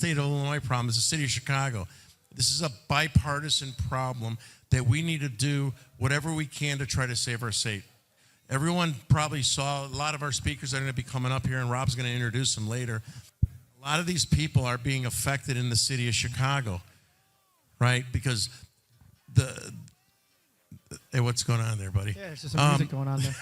state of Illinois problem. It's the city of Chicago. This is a bipartisan problem that we need to do whatever we can to try to save our state. Everyone probably saw a lot of our speakers that are going to be coming up here, and Rob's going to introduce them later. A lot of these people are being affected in the city of Chicago, right? Because hey, what's going on there, buddy? Yeah, there's just some music going on there.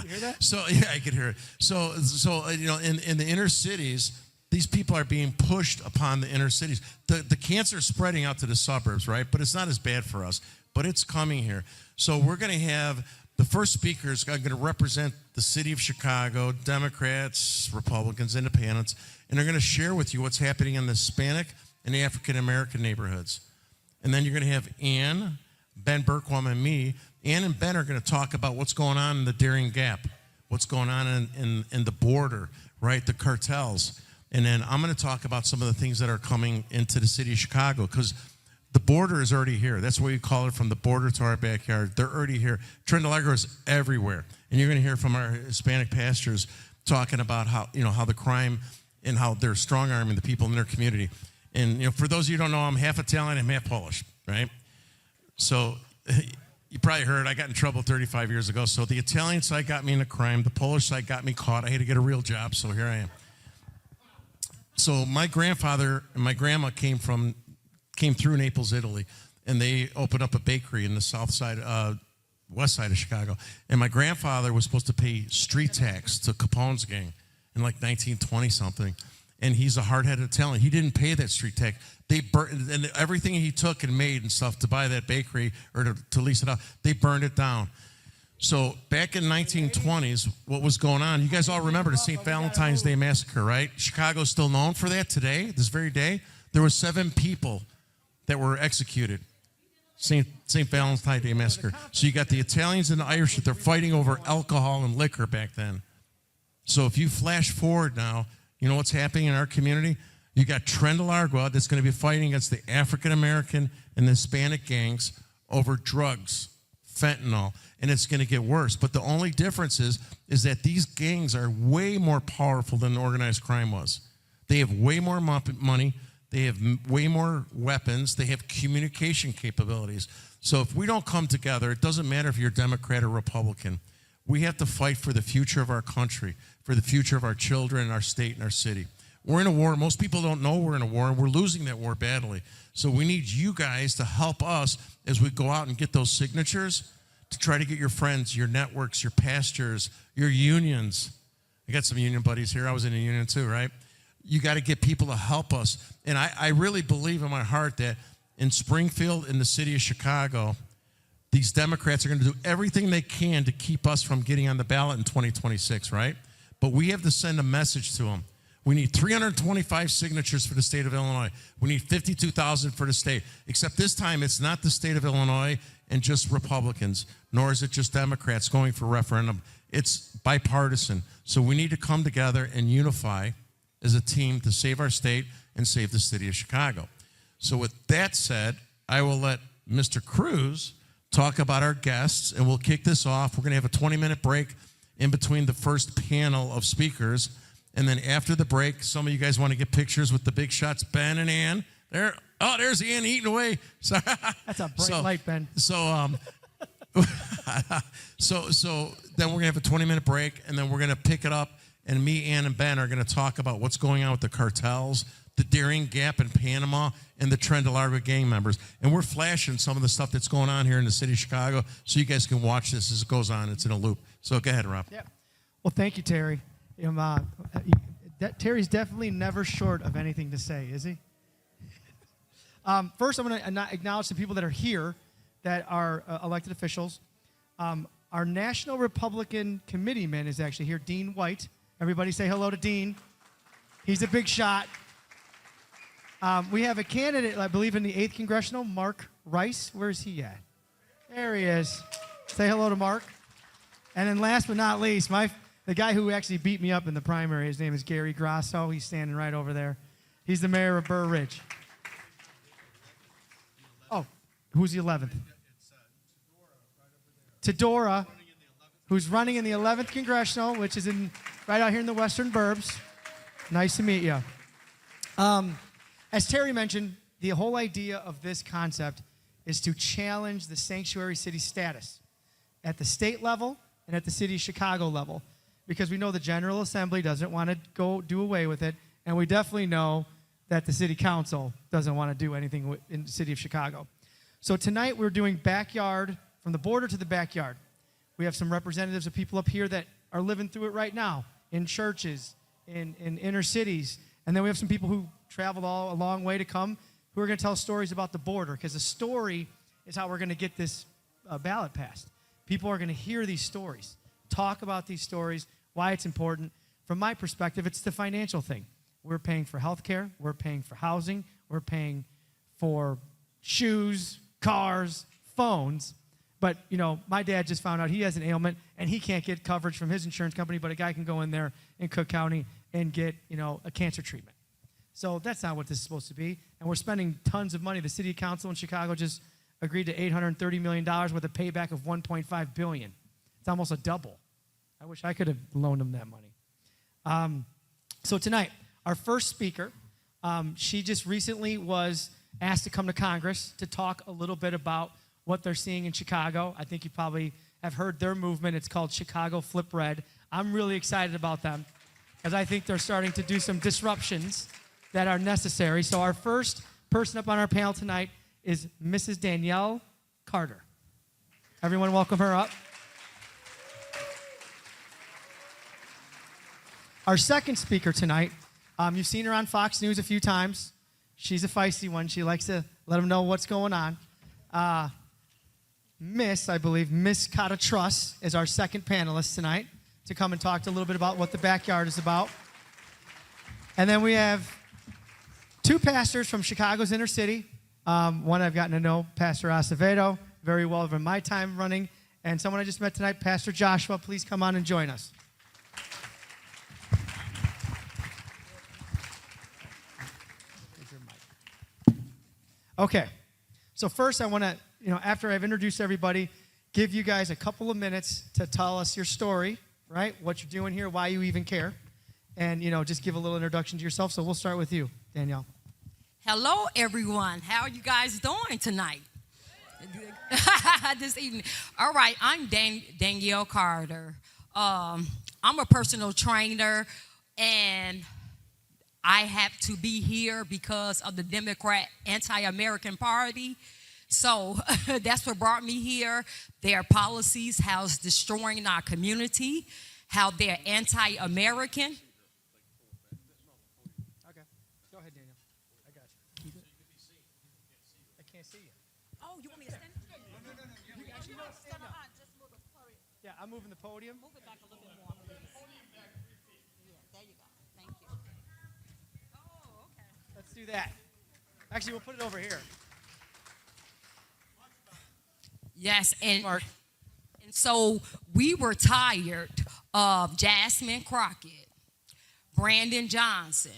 You hear that? So yeah, I could hear it. So in the inner cities, these people are being pushed upon the inner cities. The cancer is spreading out to the suburbs, right? But it's not as bad for us. But it's coming here. So we're going to have the first speakers are going to represent the city of Chicago, Democrats, Republicans, Independents, and they're going to share with you what's happening in the Hispanic and the African American neighborhoods. And then you're going to have Ann, Ben Bergquam, and me. Ann and Ben are going to talk about what's going on in the Darien Gap, what's going on in the border, right, the cartels. And then I'm going to talk about some of the things that are coming into the city of Chicago, because the border is already here. That's what we call it, from the border to our backyard. They're already here. Trend Allegro is everywhere. And you're going to hear from our Hispanic pastors talking about how the crime and how they're strong-arming the people in their community. And, for those of you who don't know, I'm half Italian and half Polish, right? So you probably heard I got in trouble 35 years ago. So the Italian side got me into crime. The Polish side got me caught. I had to get a real job, so here I am. So my grandfather and my grandma came through Naples, Italy, and they opened up a bakery in the south side, west side of Chicago. And my grandfather was supposed to pay street tax to Capone's gang in like 1920-something. And he's a hard-headed Italian. He didn't pay that street tax. They burned, and everything he took and made and stuff to buy that bakery or to lease it out, they burned it down. So back in 1920s, what was going on? You guys all remember the St. Valentine's Day Massacre, right? Chicago's still known for that today, this very day. There were 7 people that were executed. St. Valentine's Day Massacre. So you got the Italians and the Irish that they're fighting over alcohol and liquor back then. So if you flash forward now, you know what's happening in our community? You got Trend Allegro that's going to be fighting against the African American and the Hispanic gangs over drugs, fentanyl, and it's going to get worse. But the only difference is that these gangs are way more powerful than organized crime was. They have way more money. They have way more weapons. They have communication capabilities. So if we don't come together, it doesn't matter if you're Democrat or Republican. We have to fight for the future of our country, for the future of our children, our state, and our city. We're in a war. Most people don't know we're in a war, and we're losing that war badly. So we need you guys to help us as we go out and get those signatures to try to get your friends, your networks, your pastors, your unions. I got some union buddies here. I was in a union too, right? You got to get people to help us. And I really believe in my heart that in Springfield, in the city of Chicago, these Democrats are going to do everything they can to keep us from getting on the ballot in 2026, right? But we have to send a message to them. We need 325 signatures for the state of Illinois. We need 52,000 for the state. Except this time, it's not the state of Illinois and just Republicans, nor is it just Democrats going for referendum. It's bipartisan. So we need to come together and unify as a team to save our state and save the city of Chicago. So with that said, I will let Mr. Cruz talk about our guests, and we'll kick this off. We're going to have a 20-minute break in between the first panel of speakers. And then after the break, some of you guys want to get pictures with the big shots, Ben and Ann. There's Ann eating away. Sorry. That's a bright light, Ben. So then we're going to have a 20-minute break, and then we're going to pick it up, and me, Ann, and Ben are going to talk about what's going on with the cartels, the Darien Gap in Panama, and the Trend Allegro gang members. And we're flashing some of the stuff that's going on here in the city of Chicago so you guys can watch this as it goes on. It's in a loop. So go ahead, Rob. Yeah. Well, thank you, Terry. Terry's definitely never short of anything to say, is he? First, I'm going to acknowledge the people that are here that are elected officials. Our National Republican Committeeman is actually here, Dean White. Everybody say hello to Dean. He's a big shot. We have a candidate, I believe, in the 8th Congressional, Mark Rice. Where's he at? There he is. Say hello to Mark. And then last but not least, the guy who actually beat me up in the primary, his name is Gary Grasso. He's standing right over there. He's the mayor of Burr Ridge. Oh, who's the 11th? Tedora, who's running in the 11th Congressional, which is right out here in the Western Burbs. Nice to meet you. As Terry mentioned, the whole idea of this concept is to challenge the sanctuary city status at the state level and at the city of Chicago level, because we know the General Assembly doesn't want to go do away with it, and we definitely know that the city council doesn't want to do anything in the city of Chicago. So tonight we're doing backyard, from the border to the backyard. We have some representatives of people up here that are living through it right now, in churches, in inner cities, and then we have some people who traveled all a long way to come who are going to tell stories about the border, because the story is how we're going to get this ballot passed. People are going to hear these stories, talk about these stories, why it's important. From my perspective, it's the financial thing. We're paying for health care. We're paying for housing. We're paying for shoes, cars, phones. But, you know, my dad just found out he has an ailment, and he can't get coverage from his insurance company, but a guy can go in there in Cook County and get, you know, a cancer treatment. So that's not what this is supposed to be. And we're spending tons of money. The city council in Chicago just agreed to $830 million with a payback of $1.5 billion. It's almost a double. I wish I could have loaned them that money. So tonight, our first speaker, she just recently was asked to come to Congress to talk a little bit about what they're seeing in Chicago. I think you probably have heard their movement. It's called Chicago Flip Red. I'm really excited about them because I think they're starting to do some disruptions that are necessary. So our first person up on our panel tonight is Mrs. Danielle Carter. Everyone welcome her up. Our second speaker tonight, you've seen her on Fox News a few times. She's a feisty one. She likes to let them know what's going on. Miss Cata Truss is our second panelist tonight to come and talk a little bit about what the backyard is about. And then we have two pastors from Chicago's inner city. One I've gotten to know, Pastor Acevedo, very well from my time running. And someone I just met tonight, Pastor Joshua. Please come on and join us. Okay, so first I want to, after I've introduced everybody, give you guys a couple of minutes to tell us your story, right? What you're doing here, why you even care, and, just give a little introduction to yourself. So we'll start with you, Danielle. Hello, everyone. How are you guys doing tonight? This evening. All right, I'm Danielle Carter. I'm a personal trainer, and I have to be here because of the Democrat anti-American Party. So that's what brought me here. Their policies, how it's destroying our community, how they're anti-American. Okay. Go ahead, Daniel. I got you. I can't see you. Oh, you want me to stand? No. You stand up. Just move the podium. Yeah, I'm moving the podium. Move it back a little bit more. Yeah, there you go. Thank you. Oh, okay. Let's do that. Actually, we'll put it over here. Yes, and Mark. so we were tired of Jasmine Crockett, Brandon Johnson,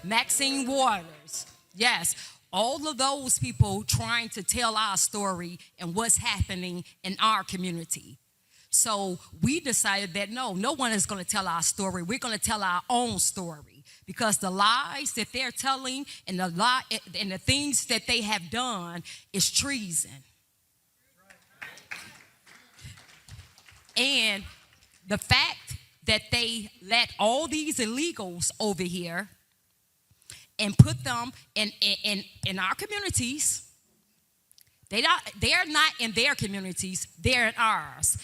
Maxine Waters. Yes, all of those people trying to tell our story and what's happening in our community. So we decided that no one is going to tell our story. We're going to tell our own story, because the lies that they're telling and the things that they have done is treason. And the fact that they let all these illegals over here and put them in our communities, they're not in their communities, they're in ours.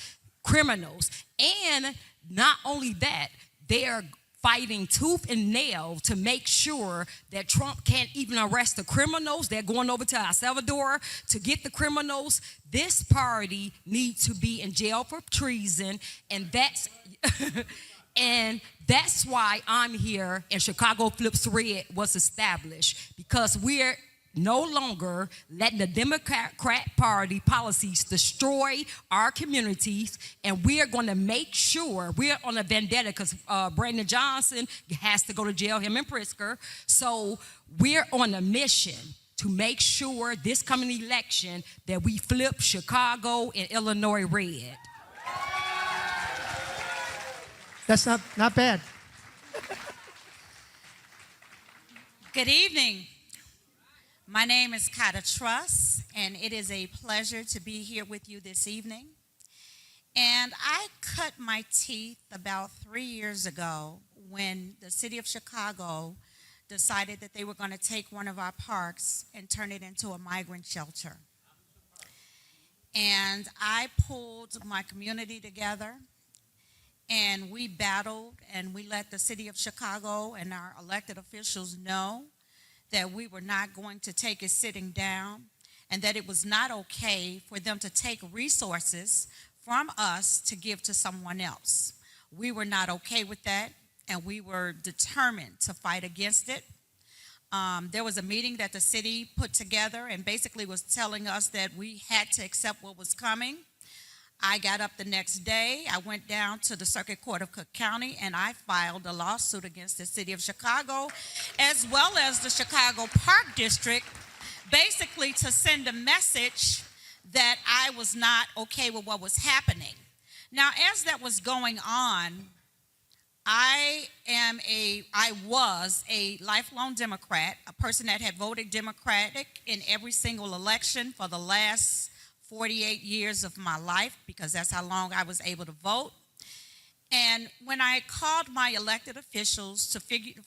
Criminals. And not only that, they're fighting tooth and nail to make sure that Trump can't even arrest the criminals. They're going over to Acevedo to get the criminals. This party needs to be in jail for treason, and that's and that's why I'm here and Chicago Flips Red was established, because we're no longer letting the Democrat Party policies destroy our communities, and we are going to make sure we're on a vendetta, because Brandon Johnson has to go to jail, him and Pritzker. So we're on a mission to make sure this coming election that we flip Chicago and Illinois red. That's not bad. Good evening. My name is Cata Truss, and it is a pleasure to be here with you this evening. And I cut my teeth about 3 years ago when the city of Chicago decided that they were going to take one of our parks and turn it into a migrant shelter. And I pulled my community together, and we battled, and we let the city of Chicago and our elected officials know that we were not going to take it sitting down, and that it was not okay for them to take resources from us to give to someone else. We were not okay with that, and we were determined to fight against it. There was a meeting that the city put together and basically was telling us that we had to accept what was coming. I got up the next day, I went down to the Circuit Court of Cook County, and I filed a lawsuit against the city of Chicago, as well as the Chicago Park District, basically to send a message that I was not okay with what was happening. Now, as that was going on, I was a lifelong Democrat, a person that had voted Democratic in every single election for the last 48 years of my life, because that's how long I was able to vote. And when I called my elected officials to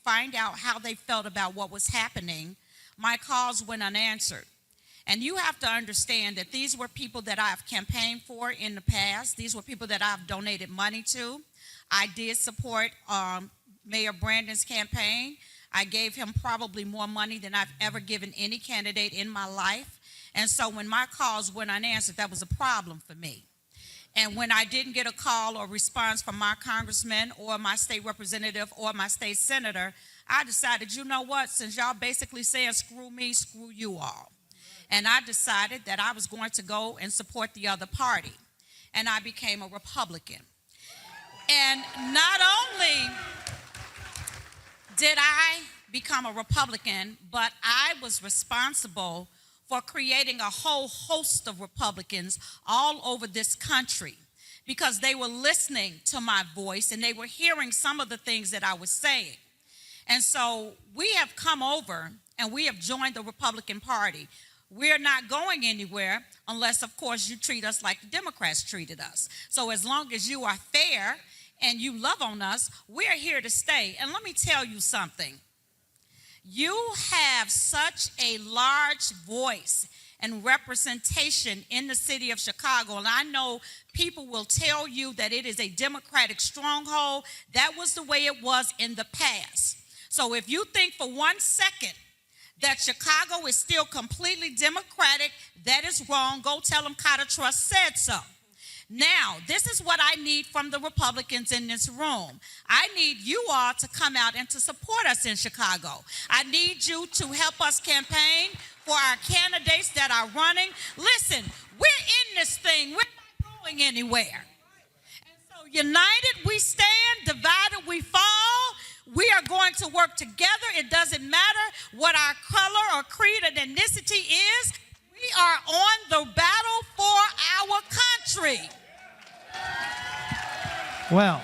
find out how they felt about what was happening, my calls went unanswered. And you have to understand that these were people that I've campaigned for in the past. These were people that I've donated money to. I did support Mayor Brandon's campaign. I gave him probably more money than I've ever given any candidate in my life. And so when my calls went unanswered, that was a problem for me. And when I didn't get a call or response from my congressman or my state representative or my state senator, I decided, you know what, since y'all basically saying screw me, screw you all. And I decided that I was going to go and support the other party. And I became a Republican. And not only did I become a Republican, but I was responsible for creating a whole host of Republicans all over this country, because they were listening to my voice and they were hearing some of the things that I was saying. And so we have come over and we have joined the Republican Party. We're not going anywhere unless, of course, you treat us like the Democrats treated us. So as long as you are fair and you love on us, we're here to stay. And let me tell you something. You have such a large voice and representation in the city of Chicago. And I know people will tell you that it is a Democratic stronghold. That was the way it was in the past. So if you think for 1 second that Chicago is still completely Democratic, that is wrong. Go tell them Cata Truss said so. Now, this is what I need from the Republicans in this room. I need you all to come out and to support us in Chicago. I need you to help us campaign for our candidates that are running. Listen, we're in this thing. We're not going anywhere. And so united we stand, divided we fall. We are going to work together. It doesn't matter what our color or creed or ethnicity is. We are on the battle for our country. Well,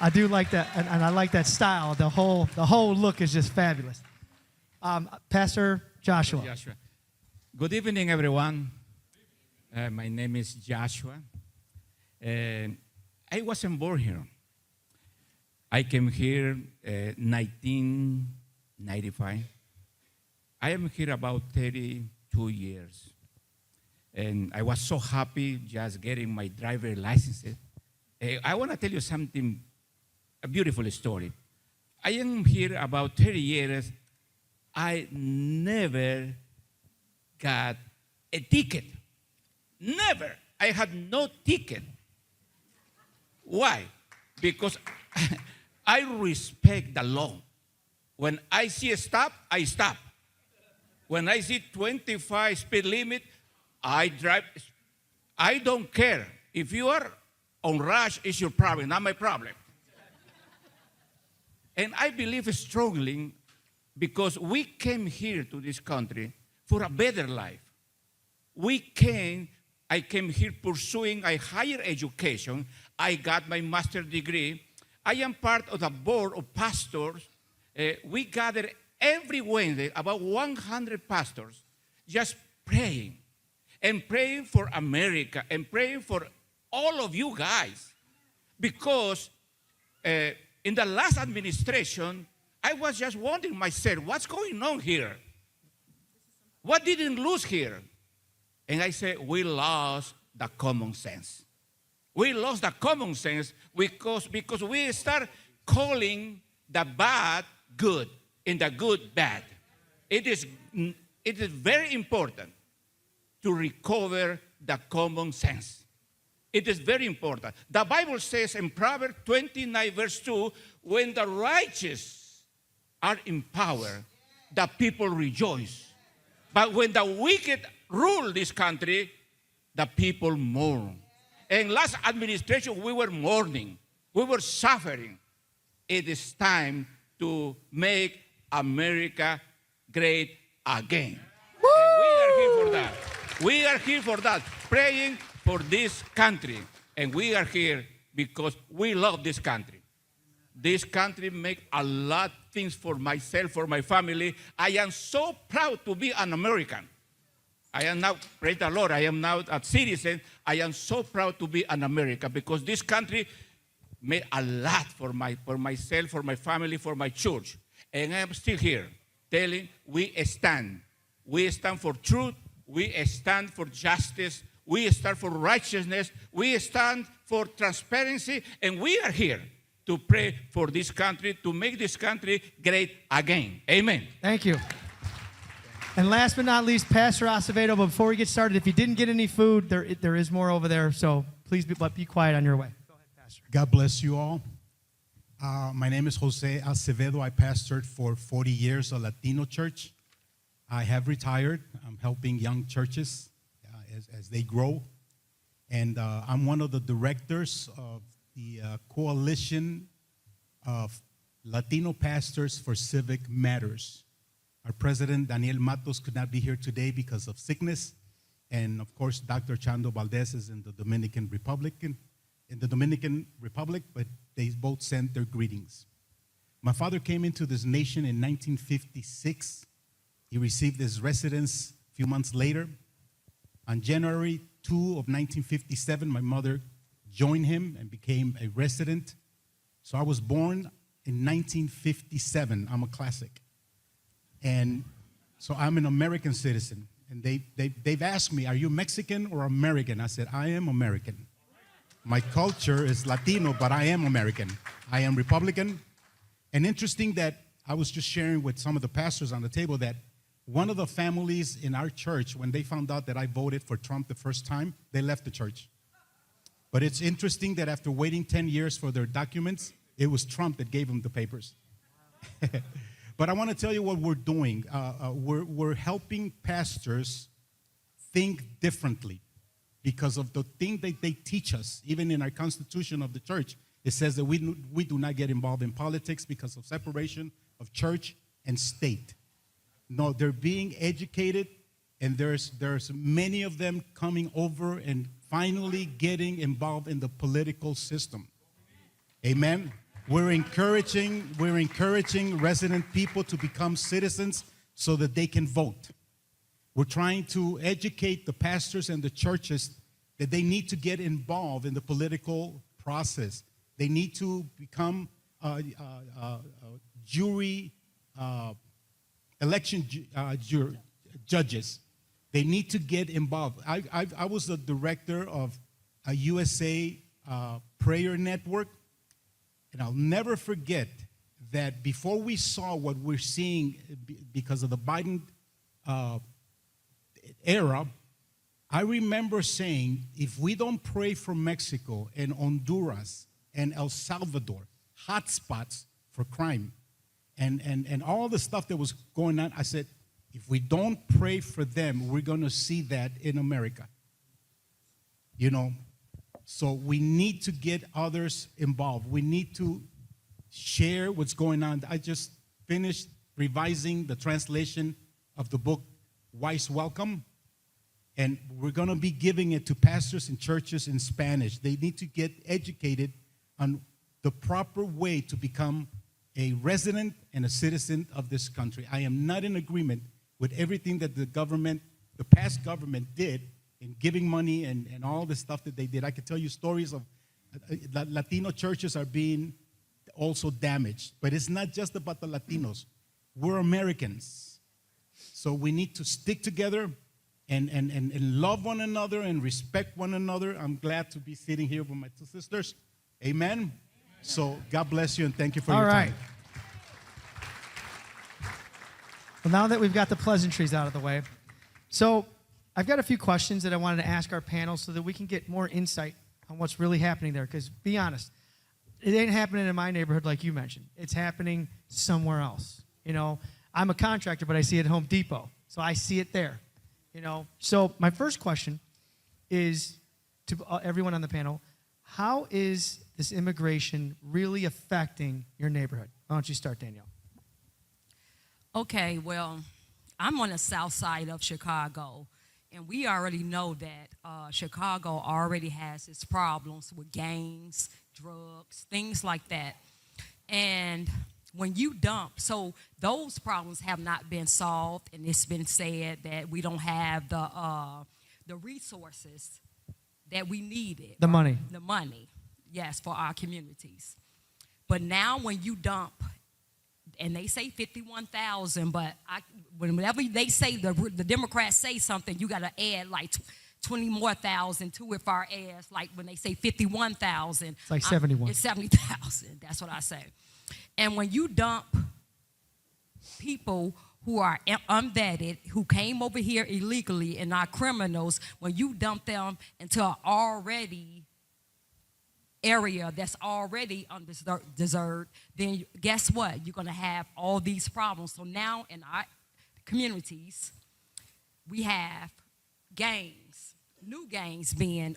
I do like that, and I like that style. The whole look is just fabulous. Pastor Joshua. Good evening, everyone. My name is Joshua. I wasn't born here. I came here 1995. I am here about 32 years. And I was so happy just getting my driver license. I want to tell you something, a beautiful story. I am here about 30 years. I never got a ticket. Never. I had no ticket. Why? Because I respect the law. When I see a stop, I stop. When I see 25 speed limit, I drive. I don't care. If you are on rush, it's your problem, not my problem. And I believe strongly because we came here to this country for a better life. I came here pursuing a higher education. I got my master's degree. I am part of the board of pastors we gathered every Wednesday, about 100 pastors, just praying and praying for America and praying for all of you guys. Because in the last administration, I was just wondering myself, what's going on here? What didn't lose here? And I said, we lost the common sense. We lost the common sense because we start calling the bad good and the good bad. It is very important to recover the common sense. It is very important. The Bible says in Proverbs 29, verse 2, when the righteous are in power, the people rejoice. But when the wicked rule this country, the people mourn. And last administration, we were mourning. We were suffering. It is time to make America great again. And we are here for that. We are here for that, praying for this country. And we are here because we love this country. This country makes a lot of things for myself, for my family. I am so proud to be an American. I am now, praise the Lord, I am now a citizen. I am so proud to be an American because this country made a lot for myself, for my family, for my church. And I am still here telling we stand. We stand for truth. We stand for justice. We stand for righteousness. We stand for transparency. And we are here to pray for this country, to make this country great again. Amen. Thank you. And last but not least, Pastor Acevedo, but before we get started, if you didn't get any food, there is more over there, so please be quiet on your way. Go ahead, Pastor. God bless you all. My name is Jose Acevedo. I pastored for 40 years a Latino church. I have retired. I'm helping young churches as they grow. And I'm one of the directors of the Coalition of Latino Pastors for Civic Matters. Our president, Danielle Matos, could not be here today because of sickness. And of course, Dr. Chando Valdez is in the Dominican Republic, but they both sent their greetings. My father came into this nation in 1956. He received his residence a few months later. On January 2 of 1957, my mother joined him and became a resident. So I was born in 1957. I'm a classic. And so I'm an American citizen. And they've asked me, are you Mexican or American? I said, I am American. My culture is Latino, but I am American. I am Republican. And interesting that I was just sharing with some of the pastors on the table that one of the families in our church, when they found out that I voted for Trump the first time, they left the church. But it's interesting that after waiting 10 years for their documents, it was Trump that gave them the papers. But I want to tell you what we're doing. We're helping pastors think differently because of the thing that they teach us. Even in our constitution of the church, it says that we do not get involved in politics because of separation of church and state. No, they're being educated, and there's many of them coming over and finally getting involved in the political system. Amen. We're encouraging resident people to become citizens so that they can vote. We're trying to educate the pastors and the churches that they need to get involved in the political process. They need to become election judges. They need to get involved. I was the director of a USA prayer network. And I'll never forget that before we saw what we're seeing because of the Biden era, I remember saying, if we don't pray for Mexico and Honduras and El Salvador, hotspots for crime, and all the stuff that was going on, I said, if we don't pray for them, we're going to see that in America. You know, so we need to get others involved. We need to share what's going on. I just finished revising the translation of the book, Wise Welcome. And we're going to be giving it to pastors and churches in Spanish. They need to get educated on the proper way to become a resident and a citizen of this country. I am not in agreement with everything that the past government did in giving money and all the stuff that they did. I could tell you stories of Latino churches are being also damaged. But it's not just about the Latinos. We're Americans. So we need to stick together and love one another and respect one another. I'm glad to be sitting here with my two sisters. Amen. So God bless you and thank you for your time. All right. Well, now that we've got the pleasantries out of the way, so I've got a few questions that I wanted to ask our panel so that we can get more insight on what's really happening there. Because be honest, it ain't happening in my neighborhood like you mentioned. It's happening somewhere else. You know, I'm a contractor, but I see it at Home Depot, so I see it there. You know, so my first question is to everyone on the panel: how is this immigration really affecting your neighborhood? Why don't you start, Danielle? Okay, well, I'm on the south side of Chicago, and we already know that Chicago already has its problems with gangs, drugs, things like that. And when you dump, so those problems have not been solved, and it's been said that we don't have the resources that we needed. The money. The money, yes, for our communities. But now when you dump, and they say 51,000, but whenever they say, the Democrats say something, you got to add like 20 more thousand to it for our ass. Like when they say 51,000. It's like 71. It's 70,000. That's what I say. And when you dump people who are unvetted, who came over here illegally and are criminals, when you dump them into an already area that's already undeserved, then guess what? You're going to have all these problems. So now in our communities, we have gangs, new gangs being,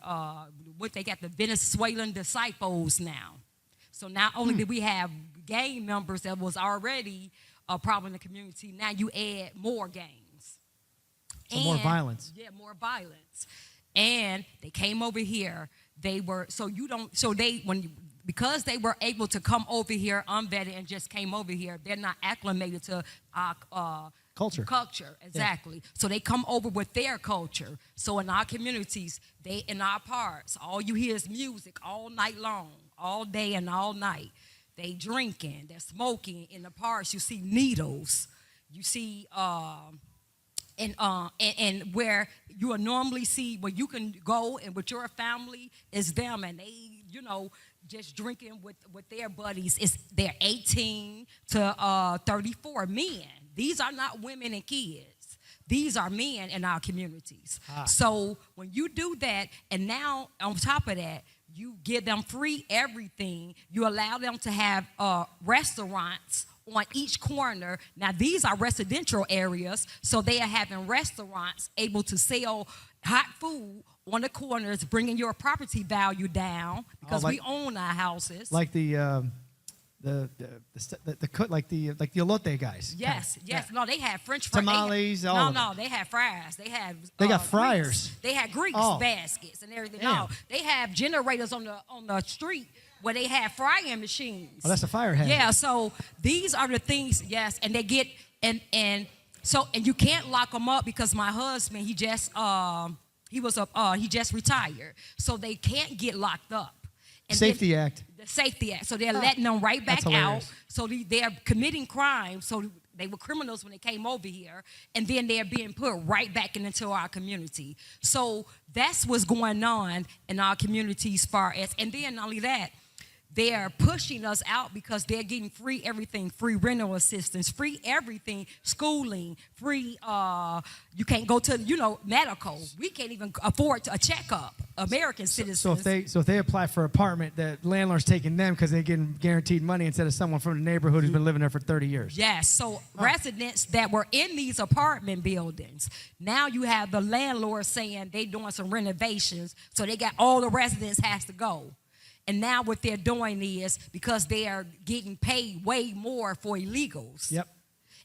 what they got, the Venezuelan disciples now. So not only did we have gang members that was already a problem in the community, now you add more gangs. So more violence. Yeah, more violence. And they came over here. They were, because they were able to come over here unvetted and just came over here, they're not acclimated to our Culture. Exactly. Yeah. So they come over with their culture. So in our communities, in our parks, all you hear is music all night long, all day and all night. They drinking, they're smoking in the parks. You see needles. You see, and where you will normally see where you can go and with your family is them, and they, just drinking with their buddies. They're 18 to 34 men. These are not women and kids. These are men in our communities. So when you do that, and now on top of that, you give them free everything. You allow them to have restaurants on each corner. Now, these are residential areas, so they are having restaurants able to sell hot food on the corners, bringing your property value down because we own our houses. Like the elote guys. Yes. Yeah. No, they have French fries. Tamales. They have fries. They got fryers. Grease. They had grease baskets and everything. Damn. No, they have generators on the street where they have frying machines. Oh, that's a fire hazard. Yeah. So these are the things. Yes, and they get and you can't lock them up because my husband he just retired, so they can't get locked up. And Safety Act. The Safety Act. So they're letting them right back out. So they're committing crimes. So they were criminals when they came over here. And then they're being put right back into our community. So that's what's going on in our community as far as, and then not only that, they're pushing us out because they're getting free everything, free rental assistance, free everything, schooling, free, you can't go to, medical. We can't even afford a checkup, American citizens. So if they apply for an apartment, the landlord's taking them because they're getting guaranteed money instead of someone from the neighborhood who's been living there for 30 years. Yes, so residents that were in these apartment buildings, now you have the landlord saying they doing some renovations, so they got all the residents has to go. And now what they're doing is, because they are getting paid way more for illegals. Yep.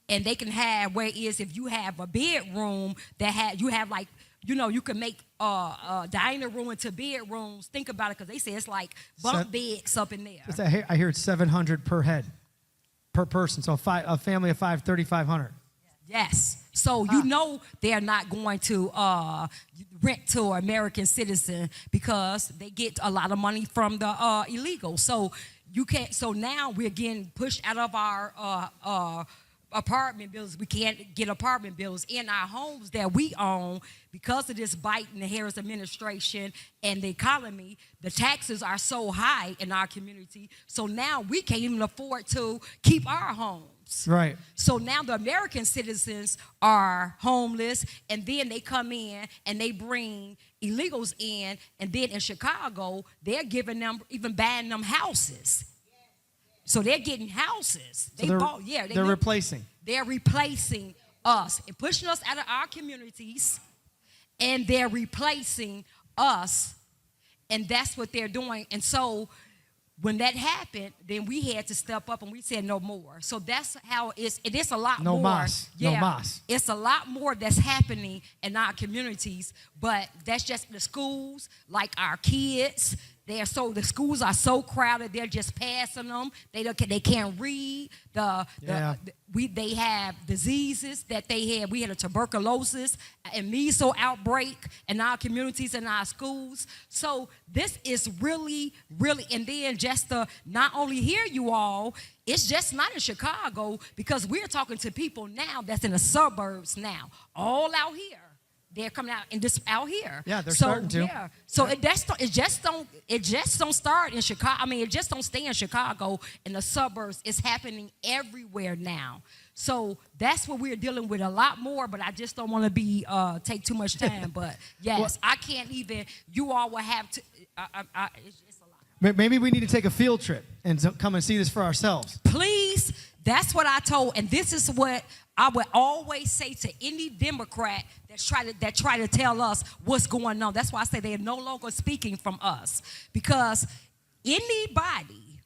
And they can have, whereas if you have a bedroom you have like, you can make a dining room into bedrooms. Think about it, because they say it's like bunk beds up in there. I hear it's $700 per head. per person. So a family of 5, 3,500. Yes. So you know they're not going to rent to an American citizen because they get a lot of money from the illegal. So you can't. So now we're getting pushed out of our apartment buildings. We can't get apartment buildings in our homes that we own because of this Biden and Harris administration and the economy. The taxes are so high in our community. So now we can't even afford to keep our homes. Right. So now the American citizens are homeless, and then they come in and they bring illegals in, and then in Chicago, they're giving them, even buying them houses. So they're getting houses. So they're replacing. They're replacing us and pushing us out of our communities, and they're replacing us, and that's what they're doing. And so when that happened, then we had to step up and we said no more. So that's how it is. It is a lot more. No mas. It's a lot more that's happening in our communities, but that's just the schools, like our kids. The schools are so crowded. They're just passing them. They can't read. They have diseases that they had. We had a tuberculosis and measles outbreak in our communities and our schools. So this is really, really, and then just to not only hear you all, it's just not in Chicago, because we're talking to people now that's in the suburbs now, all out here. They're coming out and just out here. Yeah, they're starting to. Yeah. So it just don't start in Chicago. I mean, it just don't stay in Chicago. In the suburbs, it's happening everywhere now. So that's what we're dealing with a lot more. But I just don't want to take too much time. But yes, well, I can't even. You all will have to. It's a lot. Maybe we need to take a field trip and come and see this for ourselves. Please. That's what I told, and this is what I would always say to any Democrat that try to tell us what's going on. That's why I say they are no longer speaking from us, because anybody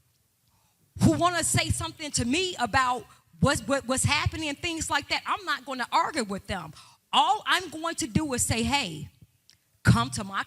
who want to say something to me about what's happening and things like that, I'm not going to argue with them. All I'm going to do is say, hey, come to my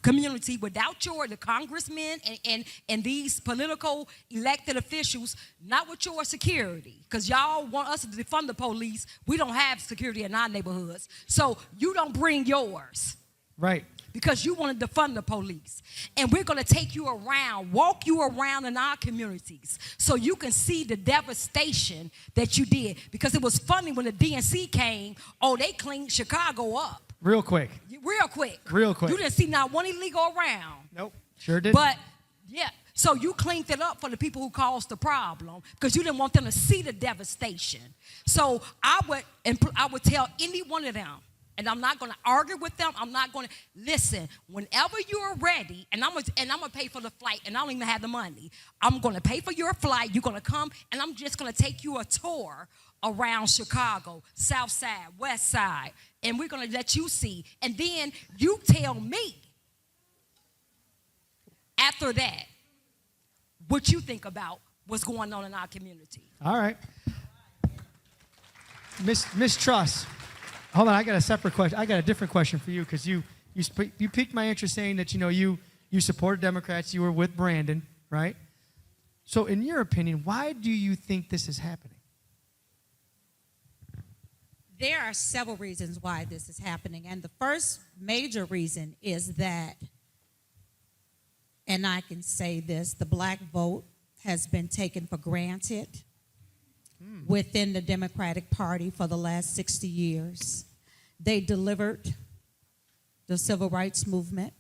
community without the congressmen and these political elected officials, not with your security, because y'all want us to defund the police. We don't have security in our neighborhoods, so you don't bring yours. Right. Because you want to defund the police. And we're going to take you around, walk you around in our communities so you can see the devastation that you did. Because it was funny when the DNC came, they cleaned Chicago up. Real quick. Real quick. You didn't see not one illegal around. Nope. Sure did. But, yeah, so you cleaned it up for the people who caused the problem because you didn't want them to see the devastation. So I would tell any one of them, and I'm not going to argue with them. I'm not going to listen. Whenever you're ready, and I'm going to pay for the flight, and I don't even have the money. I'm going to pay for your flight. You're going to come, and I'm just going to take you a tour around Chicago, South Side, West Side, and we're going to let you see. And then you tell me after that what you think about what's going on in our community. All right. Miss Truss, hold on. I got a separate question. I got a different question for you, because you piqued my interest saying that you supported Democrats. You were with Brandon, right? So in your opinion, why do you think this is happening? There are several reasons why this is happening. And the first major reason is that, and I can say this, the black vote has been taken for granted within the Democratic Party for the last 60 years. They delivered the civil rights movement,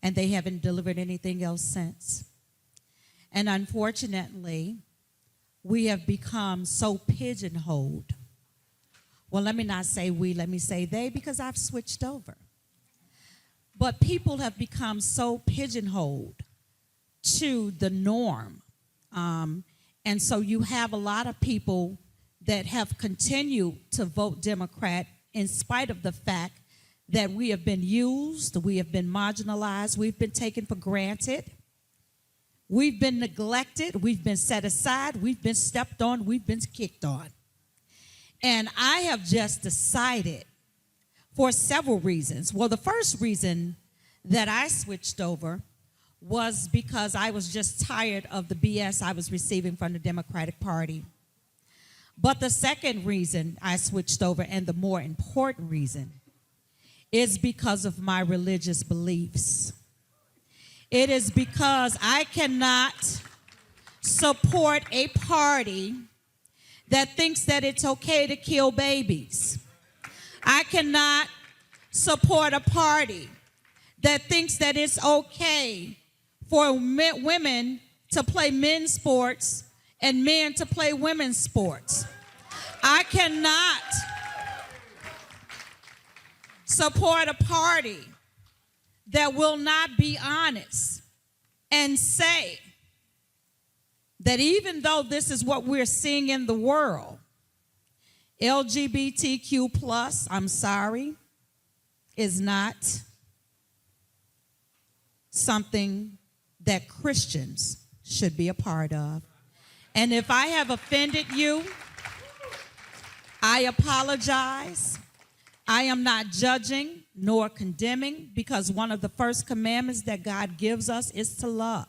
and they haven't delivered anything else since. And unfortunately, we have become so pigeonholed. Well, let me not say we, let me say they, because I've switched over. But people have become so pigeonholed to the norm. And so you have a lot of people that have continued to vote Democrat in spite of the fact that we have been used, we have been marginalized, we've been taken for granted, we've been neglected, we've been set aside, we've been stepped on, we've been kicked on. And I have just decided for several reasons. Well, the first reason that I switched over was because I was just tired of the BS I was receiving from the Democratic Party. But the second reason I switched over, and the more important reason, is because of my religious beliefs. It is because I cannot support a party that thinks that it's okay to kill babies. I cannot support a party that thinks that it's okay for women to play men's sports and men to play women's sports. I cannot support a party that will not be honest and say that even though this is what we're seeing in the world, LGBTQ plus, I'm sorry, is not something that Christians should be a part of. And if I have offended you, I apologize. I am not judging nor condemning, because one of the first commandments that God gives us is to love.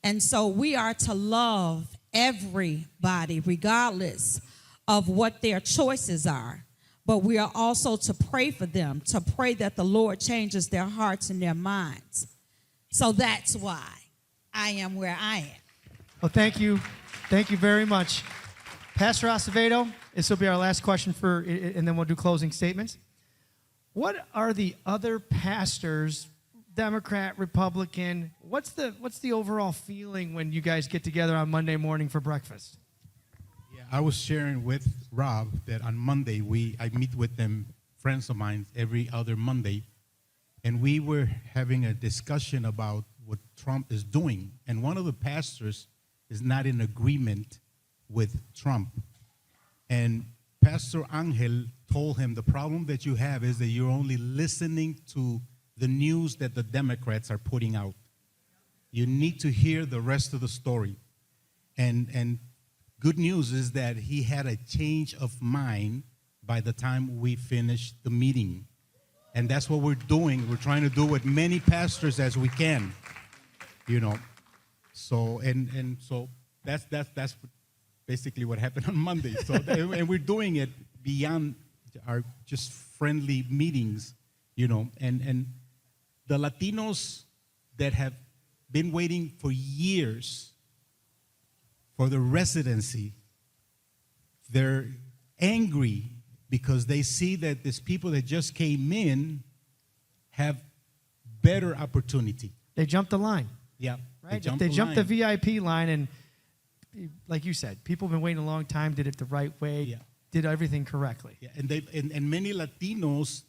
And so we are to love everybody, regardless of what their choices are. But we are also to pray for them, to pray that the Lord changes their hearts and their minds. So that's why I am where I am. Well, thank you. Thank you very much. Pastor Acevedo, this will be our last question and then we'll do closing statements. What are the other pastors, Democrat, Republican, what's the overall feeling when you guys get together on Monday morning for breakfast? Yeah, I was sharing with Rob that on Monday I meet with them, friends of mine, every other Monday, and we were having a discussion about what Trump is doing. And one of the pastors is not in agreement with Trump. And Pastor Angel told him the problem that you have is that you're only listening to the news that the Democrats are putting out. You need to hear the rest of the story. And good news is that he had a change of mind by the time we finished the meeting. And that's what we're doing. We're trying to do with many pastors as we can, you know. So so that's basically what happened on Monday. So and we're doing it beyond our just friendly meetings, you know. And the Latinos that have been waiting for years for the residency, they're angry because they see that these people that just came in have better opportunity. They jumped the line. Yeah. Right? They jumped the VIP line, and like you said, people have been waiting a long time, did it the right way, Yeah. did everything correctly. Yeah. And many Latinos,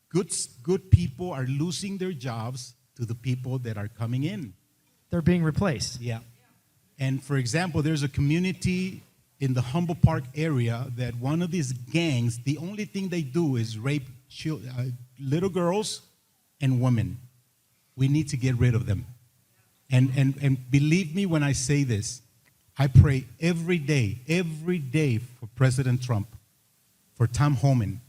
good people are losing their jobs to the people that are coming in. They're being replaced. Yeah. And for example, there's a community in the Humboldt Park area that one of these gangs, the only thing they do is rape little girls and women. We need to get rid of them. And believe me when I say this, I pray every day for President Trump, for Tom Homan,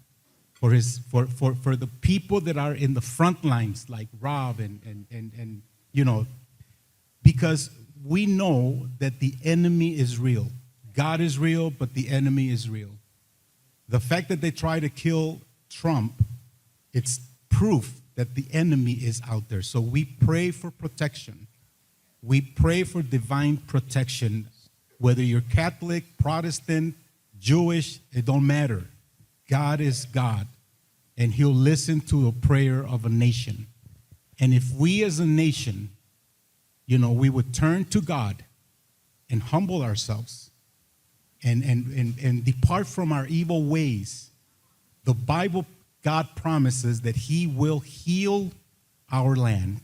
for the people that are in the front lines like Rob and you know, because we know that the enemy is real. God is real, but the enemy is real. The fact that they try to kill Trump, it's proof that the enemy is out there. So we pray for protection. We pray for divine protection. Whether you're Catholic, Protestant, Jewish, it don't matter. God is God, and he'll listen to a prayer of a nation. And if we as a nation, you know, we would turn to God and humble ourselves and depart from our evil ways, the Bible, God promises that he will heal our land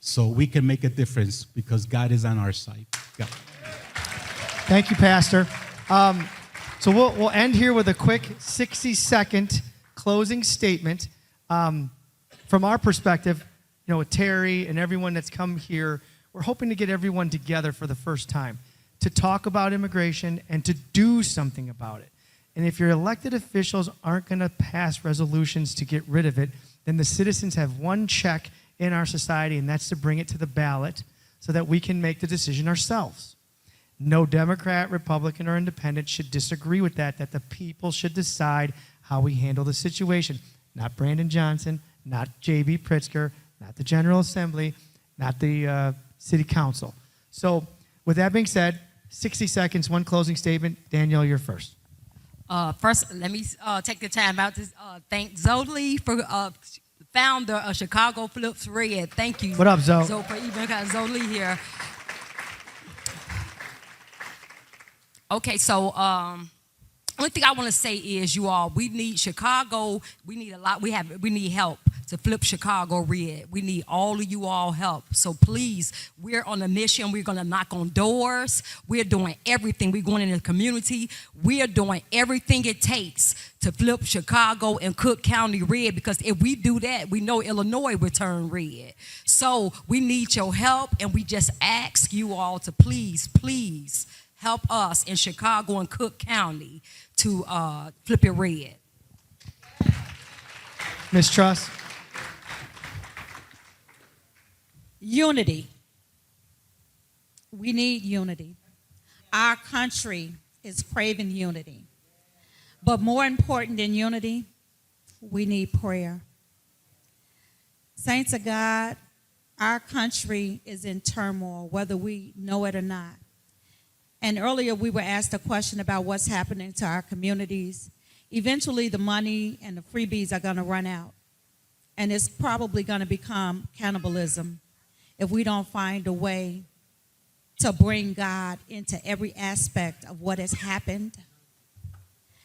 so we can make a difference because God is on our side. God. Thank you, Pastor. So we'll end here with a quick 60-second closing statement. From our perspective, you know, with Terry and everyone that's come here, we're hoping to get everyone together for the first time to talk about immigration and to do something about it. And if your elected officials aren't going to pass resolutions to get rid of it, then the citizens have one check in our society, and that's to bring it to the ballot so that we can make the decision ourselves. No Democrat, Republican, or Independent should disagree with that the people should decide how we handle the situation. Not Brandon Johnson, not J.B. Pritzker, not the General Assembly, not the City Council. So with that being said, 60 seconds, one closing statement. Danielle, you're first. First, let me take the time out to thank Zoe for founder of Chicago Flips Red. Thank you. What up, Zoe? Zoe, for even got Zoe here. Okay, so only thing I want to say is, you all, we need Chicago. We need a lot. We need help to flip Chicago red. We need all of you all help. So please, we're on a mission. We're going to knock on doors. We're doing everything. We're going in the community. We're doing everything it takes to flip Chicago and Cook County red, because if we do that, we know Illinois will turn red. So we need your help, and we just ask you all to please, please help us in Chicago and Cook County to flip it red. Ms. Truss? Unity. We need unity. Our country is craving unity. But more important than unity, we need prayer. Saints of God, our country is in turmoil, whether we know it or not. And earlier we were asked a question about what's happening to our communities. Eventually the money and the freebies are going to run out. And it's probably going to become cannibalism if we don't find a way to bring God into every aspect of what has happened.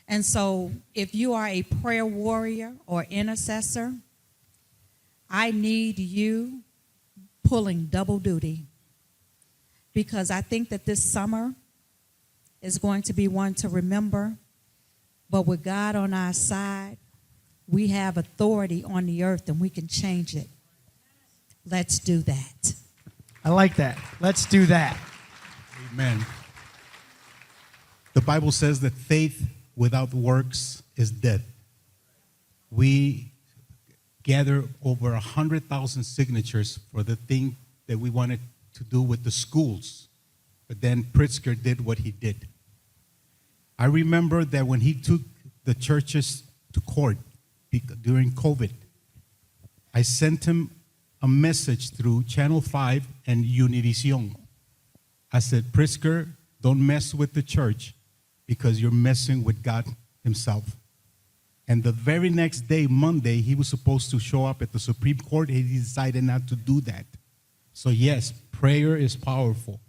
And so if you are a prayer warrior or intercessor, I need you pulling double duty, because I think that this summer is going to be one to remember. But with God on our side, we have authority on the earth and we can change it. Let's do that. I like that. Let's do that. Amen. The Bible says that faith without works is dead. We gather over 100,000 signatures for the thing that we wanted to do with the schools. But then Pritzker did what he did. I remember that when he took the churches to court during COVID, I sent him a message through Channel 5 and Univision. I said, Pritzker, don't mess with the church because you're messing with God himself. And the very next day, Monday, he was supposed to show up at the Supreme Court, and he decided not to do that. So yes, prayer is powerful.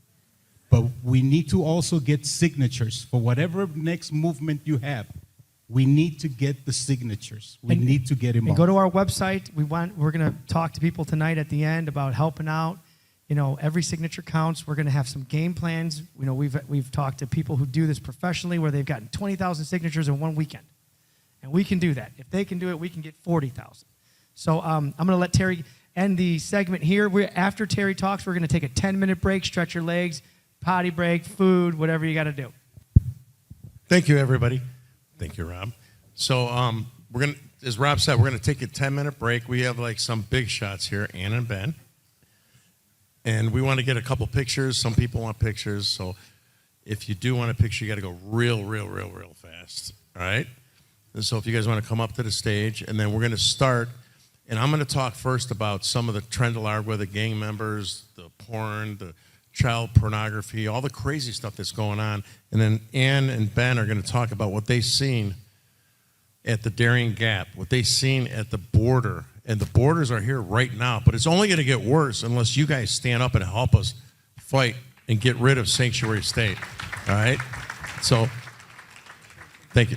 But we need to also get signatures for whatever next movement you have. We need to get the signatures. We need to get And involved. go to our website. We're going to talk to people tonight at the end about helping out. You know, every signature counts. We're going to have some game plans. You know, we've talked to people who do this professionally, where they've gotten 20,000 signatures in one weekend. And we can do that. If they can do it, we can get 40,000. So I'm going to let Terry end the segment here. After Terry talks, we're going to take a 10-minute break, stretch your legs, potty break, food, whatever you got to do. Thank you, everybody. Thank you, Rob. So we're going to, as Rob said, we're going to take a 10-minute break. We have like some big shots here, Ann and Ben. And we want to get a couple pictures. Some people want pictures. So if you do want a picture, you got to go real fast. All right? And so if you guys want to come up to the stage, and then we're going to start. And I'm going to talk first about some of the trend alarm with the gang members, the porn, the child pornography, all the crazy stuff that's going on. And then Ann and Ben are going to talk about what they've seen at the Darien Gap, what they've seen at the border. And the borders are here right now, but it's only going to get worse unless you guys stand up and help us fight and get rid of sanctuary state. All right? So, thank you.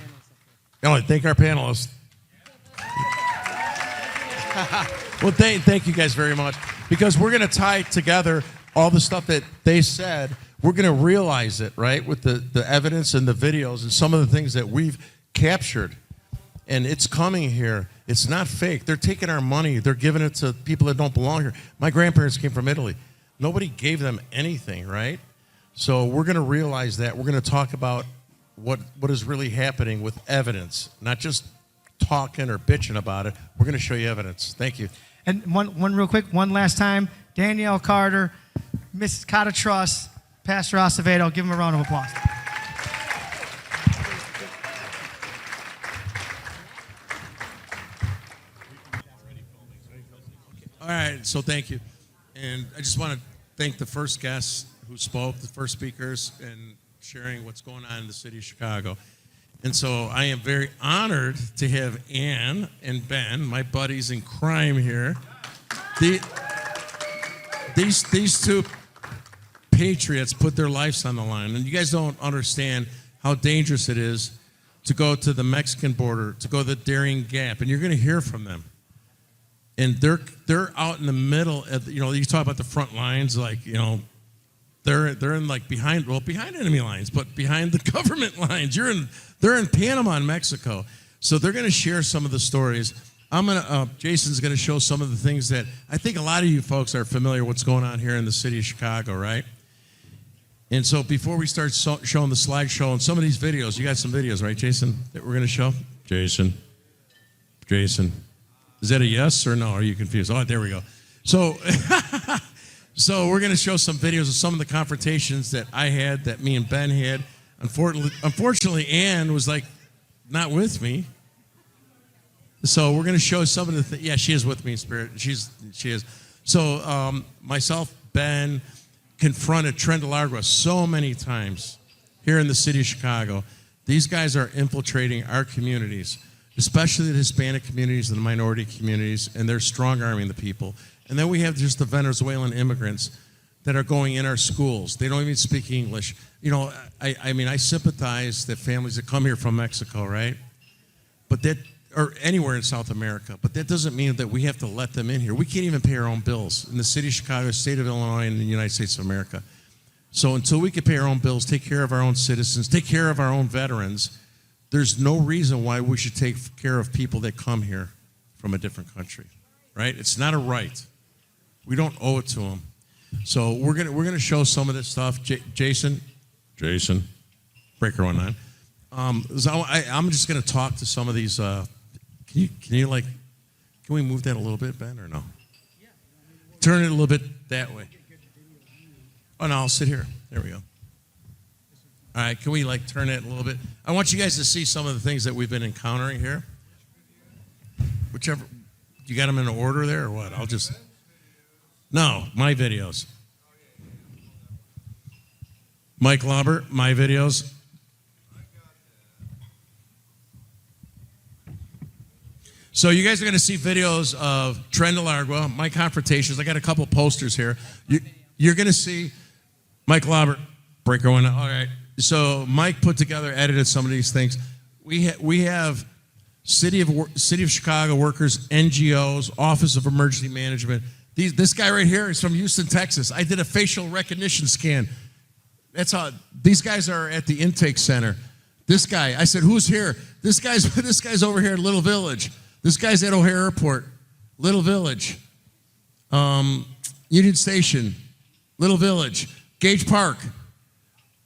Thank our panelists. Well, thank you guys very much, because we're going to tie together all the stuff that they said. We're going to realize it, right, with the evidence and the videos and some of the things that we've captured. And it's coming here. It's not fake. They're taking our money. They're giving it to people that don't belong here. My grandparents came from Italy. Nobody gave them anything, right? So we're going to realize that. We're going to talk about what is really happening with evidence, not just talking or bitching about it. We're going to show you evidence. Thank you. And one real quick, one last time, Danielle Carter, Mrs. Cata Truss, Pastor Acevedo. Give them a round of applause. All right, so thank you. And I just want to thank the first guests who spoke, the first speakers, and sharing what's going on in the city of Chicago. And so I am very honored to have Ann and Ben, my buddies in crime here. These two patriots put their lives on the line. And you guys don't understand how dangerous it is to go to the Mexican border, to go to the Darien Gap, and you're going to hear from them. And they're out in the middle of, you talk about the front lines, like, they're in like behind enemy lines, but behind the government lines. They're in Panama and Mexico. So they're going to share some of the stories. Jason's going to show some of the things that I think a lot of you folks are familiar with what's going on here in the city of Chicago, right? And so before we start showing the slideshow and some of these videos, you got some videos, right, Jason, that we're going to show? Jason. Is that a yes or no? Are you confused? Oh, there we go. So, so we're going to show some videos of some of the confrontations that I had, that me and Ben had. Unfortunately, Ann was like not with me. So we're going to show some of the yeah, she is with me in spirit. She is. So myself, Ben, confronted Trent DeLargo so many times here in the city of Chicago. These guys are infiltrating our communities, especially the Hispanic communities and the minority communities, and they're strong-arming the people. And then we have just the Venezuelan immigrants that are going in our schools. They don't even speak English. I sympathize that families that come here from Mexico, right? Or anywhere in South America, but that doesn't mean that we have to let them in here. We can't even pay our own bills in the city of Chicago, state of Illinois, and the United States of America. So until we can pay our own bills, take care of our own citizens, take care of our own veterans, there's no reason why we should take care of people that come here from a different country, right? It's not a right. We don't owe it to them. So we're gonna show some of this stuff. Jason, breaker 19. So I'm just gonna talk to some of these. Can we move that a little bit, Ben, or no? Turn it a little bit that way. Oh no, I'll sit here. There we go. All right, can we turn it a little bit? I want you guys to see some of the things that we've been encountering here. Whichever, you got them in order there or what? No, my videos. Mike Lauber, my videos. So you guys are going to see videos of Trent DeLargo, my confrontations. I got a couple posters here. You're going to see Mike Lauber, breaker 19. All right. So Mike put together, edited some of these things. We have City of Chicago workers, NGOs, Office of Emergency Management. This guy right here is from Houston, Texas. I did a facial recognition scan. That's how these guys are at the intake center. This guy, I said, who's here? This guy's over here at Little Village. This guy's at O'Hare Airport, Little Village. Union Station, Little Village. Gage Park,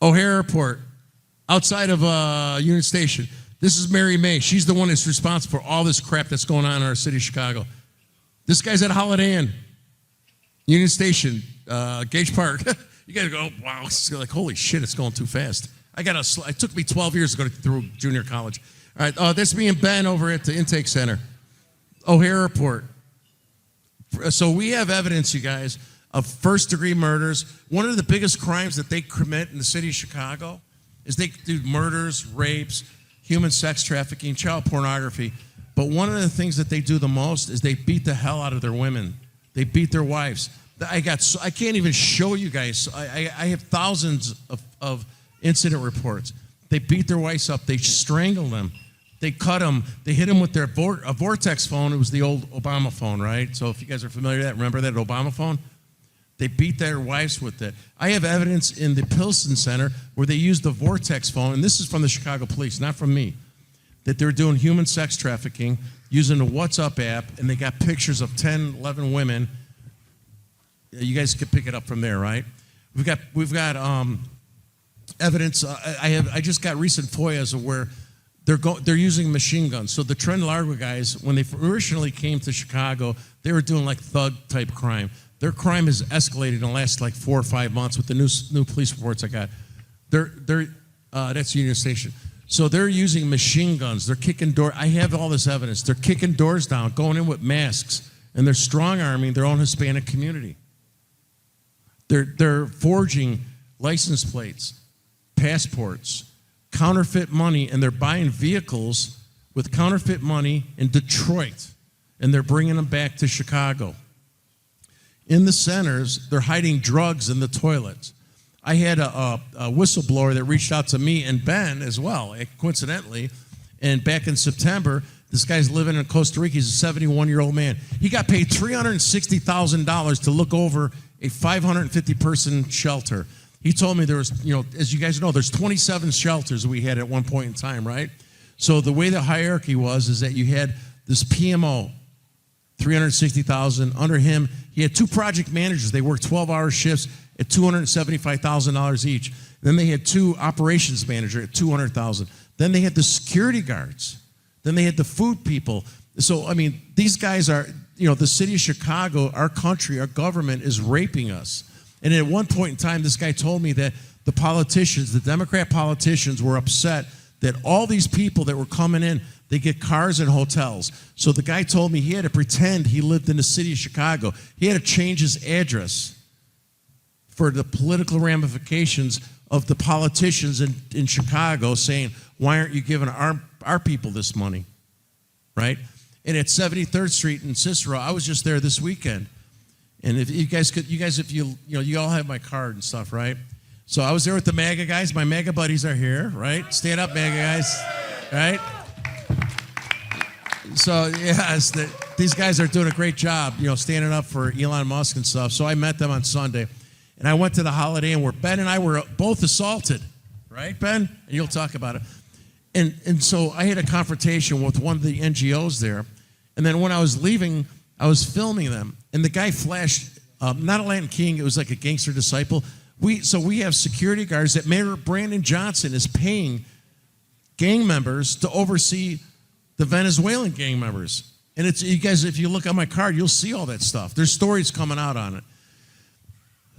O'Hare Airport, outside of Union Station. This is Mary May. She's the one that's responsible for all this crap that's going on in our city of Chicago. This guy's at Holiday Inn, Union Station, Gage Park. You guys go, wow, it's like, holy shit, it's going too fast. It took me 12 years to go through junior college. All right, that's me and Ben over at the intake center, O'Hare Airport. So we have evidence, you guys, of first-degree murders. One of the biggest crimes that they commit in the city of Chicago is they do murders, rapes, human sex trafficking, child pornography. But one of the things that they do the most is they beat the hell out of their women. They beat their wives. I can't even show you guys. I have thousands of incident reports. They beat their wives up. They strangle them. They cut them. They hit them with a Vortex phone. It was the old Obama phone, right? So if you guys are familiar with that, remember that Obama phone? They beat their wives with it. I have evidence in the Pilsen Center where they used the Vortex phone, and this is from the Chicago police, not from me, that they're doing human sex trafficking using the WhatsApp app, and they got pictures of 10, 11 women. You guys can pick it up from there, right? We've got evidence. I just got recent FOIAs of where they're using machine guns. So the Trent Largo guys, when they originally came to Chicago, they were doing like thug type crime. Their crime has escalated in the last like 4 or 5 months with the new police reports I got. That's Union Station. So they're using machine guns. They're kicking doors. I have all this evidence. They're kicking doors down, going in with masks, and they're strong-arming their own Hispanic community. They're forging license plates, passports, counterfeit money, and they're buying vehicles with counterfeit money in Detroit, and they're bringing them back to Chicago. In the centers, they're hiding drugs in the toilets. I had a whistleblower that reached out to me and Ben as well, coincidentally. And back in September, this guy's living in Costa Rica. He's a 71-year-old man. He got paid $360,000 to look over a 550-person shelter. He told me there was, as you guys know, there's 27 shelters we had at one point in time, right? So the way the hierarchy was is that you had this PMO, $360,000. Under him, he had 2 project managers. They worked 12-hour shifts at $275,000 each. Then they had 2 operations managers at $200,000. Then they had the security guards. Then they had the food people. So, I mean, these guys are, the city of Chicago, our country, our government is raping us. And at one point in time, this guy told me that the politicians, the Democrat politicians, were upset that all these people that were coming in, they get cars and hotels. So the guy told me he had to pretend he lived in the city of Chicago. He had to change his address for the political ramifications of the politicians in Chicago saying, why aren't you giving our people this money, right? And at 73rd Street in Cicero, I was just there this weekend. And if you all have my card and stuff, right? So I was there with the MAGA guys. My MAGA buddies are here, right? Stand up, MAGA guys, right? So, yes, these guys are doing a great job, standing up for Elon Musk and stuff. So I met them on Sunday. And I went to the Holiday Inn where Ben and I were both assaulted, right, Ben? And you'll talk about it. And so I had a confrontation with one of the NGOs there. And then when I was leaving, I was filming them. And the guy flashed, not a Latin King, it was like a gangster disciple. We have security guards that Mayor Brandon Johnson is paying gang members to oversee the Venezuelan gang members. And it's, you guys, if you look at my card, you'll see all that stuff. There's stories coming out on it.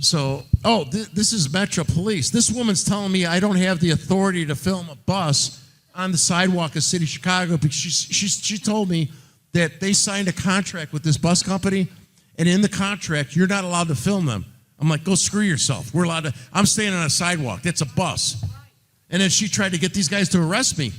So, this is Metro Police. This woman's telling me I don't have the authority to film a bus on the sidewalk of City of Chicago because she told me that they signed a contract with this bus company, and in the contract, you're not allowed to film them. I'm like, go screw yourself. I'm staying on a sidewalk. That's a bus. And then she tried to get these guys to arrest me.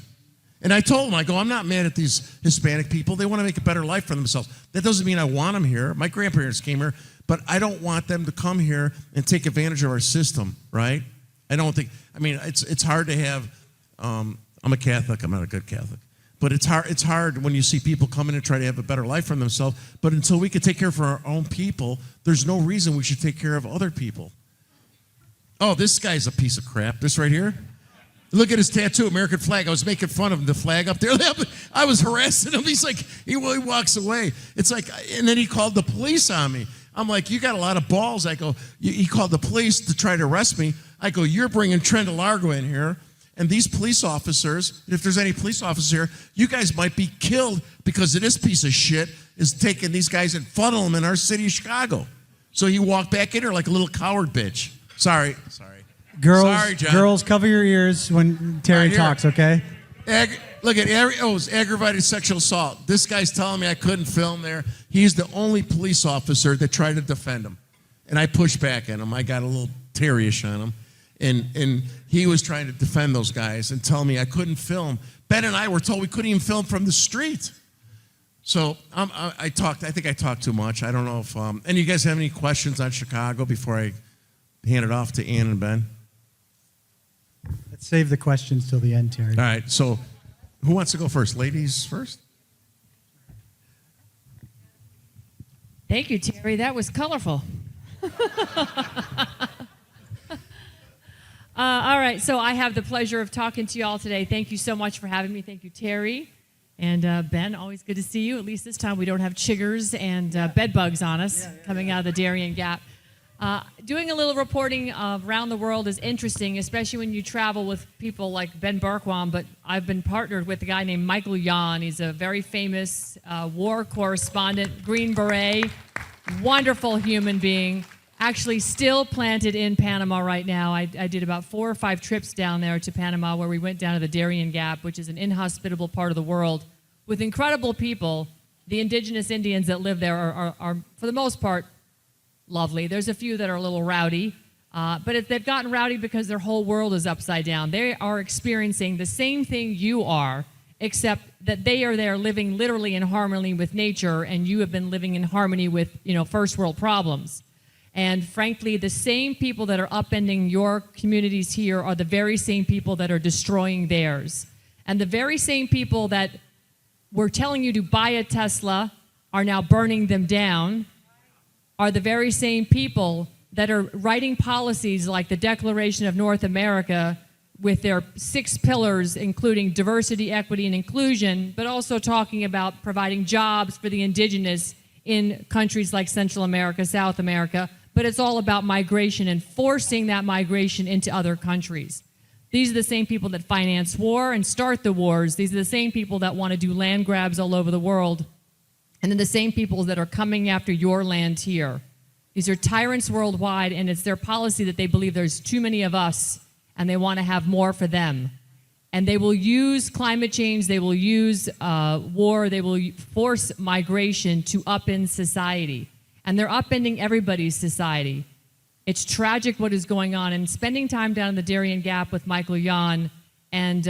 And I told them, I'm not mad at these Hispanic people. They want to make a better life for themselves. That doesn't mean I want them here. My grandparents came here. But I don't want them to come here and take advantage of our system, right? It's hard to have, I'm a Catholic, I'm not a good Catholic. But it's hard when you see people come in and try to have a better life for themselves. But until we can take care of our own people, there's no reason we should take care of other people. Oh, this guy's a piece of crap. This right here. Look at his tattoo, American flag. I was making fun of him, the flag up there. I was harassing him. He's like, he walks away. It's like, and then he called the police on me. I'm like, you got a lot of balls. I go, he called the police to try to arrest me. I go, you're bringing Trent Largo in here. And these police officers, if there's any police officers here, you guys might be killed because of this piece of shit is taking these guys and funneling them in our city of Chicago. So he walked back in here like a little coward bitch. Sorry. Girls, cover your ears when Terry talks, okay? Look at it was aggravated sexual assault. This guy's telling me I couldn't film there. He's the only police officer that tried to defend him. And I pushed back at him. I got a little Terry-ish on him. And he was trying to defend those guys and tell me I couldn't film. Ben and I were told we couldn't even film from the street. So I think I talked too much. I don't know if any of you guys have any questions on Chicago before I hand it off to Ann and Ben? Let's save the questions till the end, Terry. All right, so who wants to go first? Ladies first? Thank you, Terry. That was colorful. All right, so I have the pleasure of talking to you all today. Thank you so much for having me. Thank you, Terry. And Ben, always good to see you. At least this time we don't have chiggers and bed bugs on us coming out of the Darien Gap. Doing a little reporting around the world is interesting, especially when you travel with people like Ben Bergquam, but I've been partnered with a guy named Michael Yon. He's a very famous war correspondent, Green Beret, wonderful human being, actually still planted in Panama right now. I did about 4 or 5 trips down there to Panama where we went down to the Darien Gap, which is an inhospitable part of the world, with incredible people. The indigenous Indians that live there are for the most part, lovely. There's a few that are a little rowdy, but they've gotten rowdy because their whole world is upside down. They are experiencing the same thing you are, except that they are there living literally in harmony with nature, and you have been living in harmony with, first world problems. And frankly, the same people that are upending your communities here are the very same people that are destroying theirs. And the very same people that were telling you to buy a Tesla are now burning them down, are the very same people that are writing policies like the Declaration of North America with their 6 pillars, including diversity, equity, and inclusion, but also talking about providing jobs for the indigenous in countries like Central America, South America, but it's all about migration and forcing that migration into other countries. These are the same people that finance war and start the wars. These are the same people that want to do land grabs all over the world. And then the same people that are coming after your land here. These are tyrants worldwide, and it's their policy that they believe there's too many of us, and they want to have more for them. And they will use climate change, they will use war, they will force migration to upend society. And they're upending everybody's society. It's tragic what is going on. And spending time down in the Darien Gap with Michael Yon, and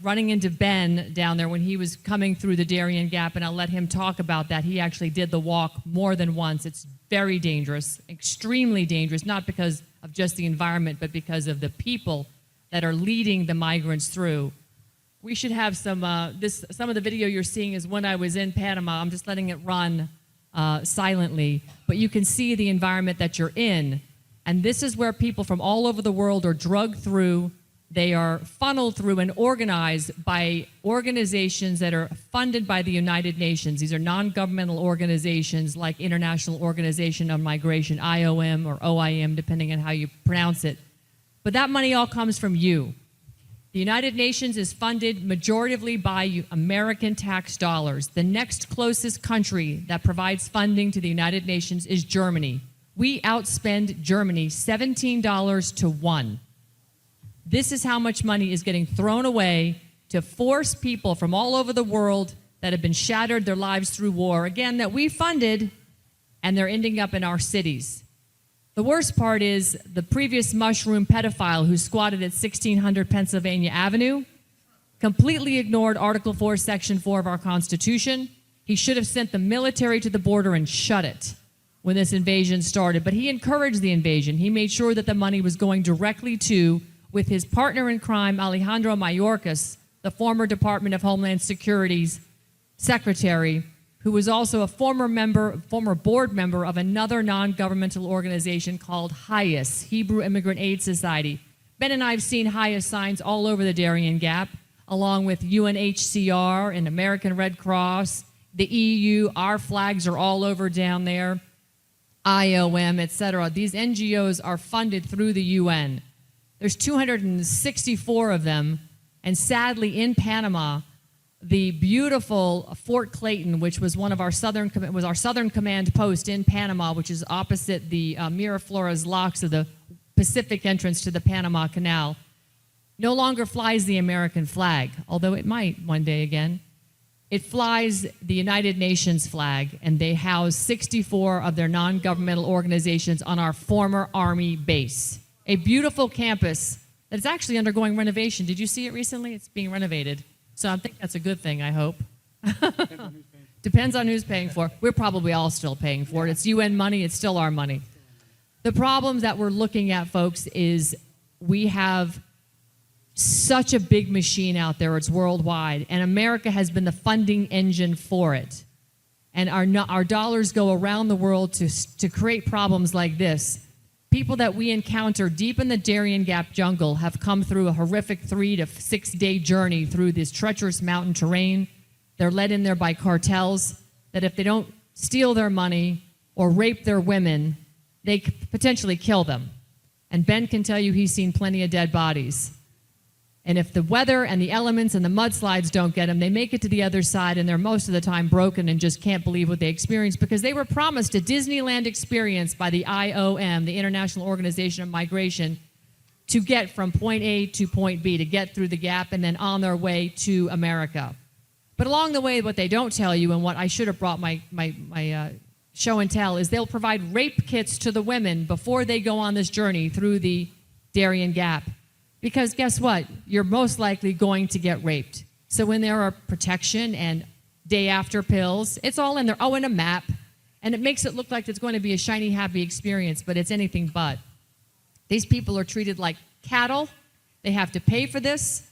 running into Ben down there when he was coming through the Darien Gap, and I'll let him talk about that. He actually did the walk more than once. It's very dangerous, extremely dangerous, not because of just the environment, but because of the people that are leading the migrants through. We should have some of the video you're seeing is when I was in Panama. I'm just letting it run silently, but you can see the environment that you're in. And this is where people from all over the world are drugged through. They are funneled through and organized by organizations that are funded by the United Nations. These are non-governmental organizations like International Organization on Migration, IOM or OIM, depending on how you pronounce it. But that money all comes from you. The United Nations is funded majoritively by American tax dollars. The next closest country that provides funding to the United Nations is Germany. We outspend Germany $17 to 1. This is how much money is getting thrown away to force people from all over the world that have been shattered their lives through war, again, that we funded, and they're ending up in our cities. The worst part is the previous mushroom pedophile who squatted at 1600 Pennsylvania Avenue completely ignored Article 4, Section 4 of our Constitution. He should have sent the military to the border and shut it when this invasion started, but he encouraged the invasion. He made sure that the money was going directly to, with his partner in crime, Alejandro Mayorkas, the former Department of Homeland Security's secretary, who was also a former board member of another non-governmental organization called HIAS, Hebrew Immigrant Aid Society. Ben and I have seen HIAS signs all over the Darien Gap, along with UNHCR and American Red Cross, the EU. Our flags are all over down there, IOM, etc. These NGOs are funded through the UN. There's 264 of them, and sadly in Panama, the beautiful Fort Clayton, which was our southern command post in Panama, which is opposite the Miraflores locks of the Pacific entrance to the Panama Canal, no longer flies the American flag, although it might one day again. It flies the United Nations flag, and they house 64 of their non-governmental organizations on our former Army base. A beautiful campus that is actually undergoing renovation. Did you see it recently? It's being renovated. So I think that's a good thing, I hope. Depends on who's paying for it. We're probably all still paying for it. It's UN money. It's still our money. The problem that we're looking at, folks, is we have such a big machine out there. It's worldwide. And America has been the funding engine for it. And our dollars go around the world to create problems like this. People that we encounter deep in the Darien Gap jungle have come through a horrific 3 to 6 day journey through this treacherous mountain terrain. They're led in there by cartels that if they don't steal their money or rape their women, they could potentially kill them. And Ben can tell you he's seen plenty of dead bodies. And if the weather and the elements and the mudslides don't get them, they make it to the other side, and they're most of the time broken and just can't believe what they experienced because they were promised a Disneyland experience by the IOM, the International Organization of Migration, to get from point A to point B, to get through the gap and then on their way to America. But along the way, what they don't tell you, and what I should have brought my show and tell, is they'll provide rape kits to the women before they go on this journey through the Darien Gap. Because guess what? You're most likely going to get raped. So when there are protection and day after pills, it's all in there. Oh, and a map. And it makes it look like it's going to be a shiny, happy experience, but it's anything but. These people are treated like cattle. They have to pay for this.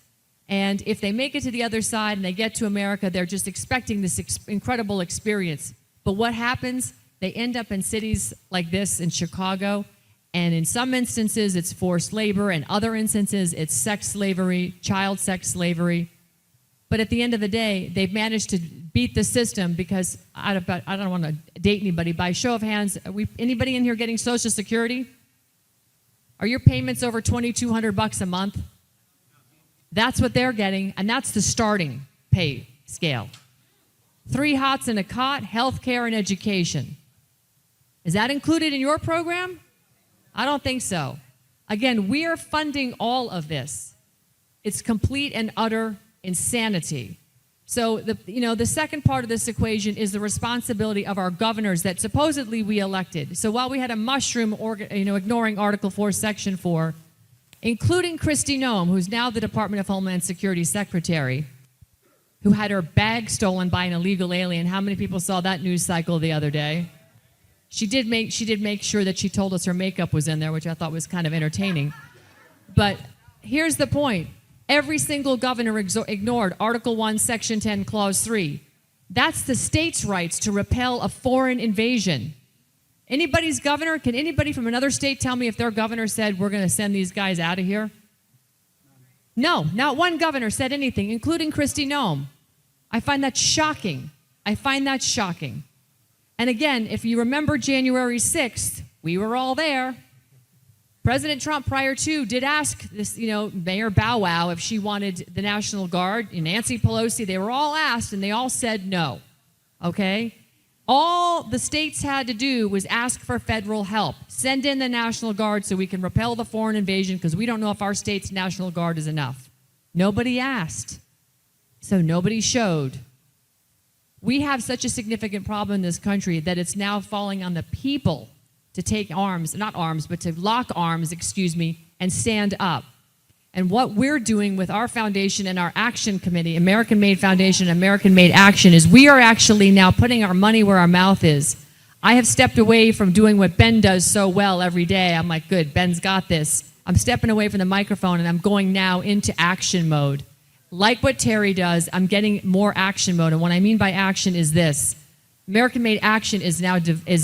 And if they make it to the other side and they get to America, they're just expecting this incredible experience. But what happens? They end up in cities like this in Chicago, and in some instances it's forced labor, and other instances it's sex slavery, child sex slavery. But at the end of the day, they've managed to beat the system because, I don't want to date anybody, by show of hands, anybody in here getting Social Security? Are your payments over $2,200 a month? That's what they're getting, and that's the starting pay scale. 3 hots and a cot, health care, and education. Is that included in your program? I don't think so. Again, we are funding all of this. It's complete and utter insanity. So the second part of this equation is the responsibility of our governors that supposedly we elected. So while we had a mushroom, ignoring Article 4, Section 4, including Kristi Noem, who's now the Department of Homeland Security Secretary, who had her bag stolen by an illegal alien. How many people saw that news cycle the other day? She did make sure that she told us her makeup was in there, which I thought was kind of entertaining. But here's the point. Every single governor ignored Article 1, Section 10, Clause 3. That's the state's rights to repel a foreign invasion. Anybody's governor, can anybody from another state tell me if their governor said, we're going to send these guys out of here? No, not one governor said anything, including Kristi Noem. I find that shocking. And again, if you remember January 6th, we were all there. President Trump, prior to, did ask this, Mayor Bow Wow if she wanted the National Guard. Nancy Pelosi, they were all asked, and they all said no. Okay? All the states had to do was ask for federal help. Send in the National Guard so we can repel the foreign invasion because we don't know if our state's National Guard is enough. Nobody asked. So nobody showed. We have such a significant problem in this country that it's now falling on the people to take arms, not arms, but to lock arms, and stand up. And what we're doing with our foundation and our action committee, American Made Foundation, American Made Action, is we are actually now putting our money where our mouth is. I have stepped away from doing what Ben does so well every day. I'm like, good, Ben's got this. I'm stepping away from the microphone and I'm going now into action mode. Like what Terry does, I'm getting more action mode. And what I mean by action is this. American Made Action is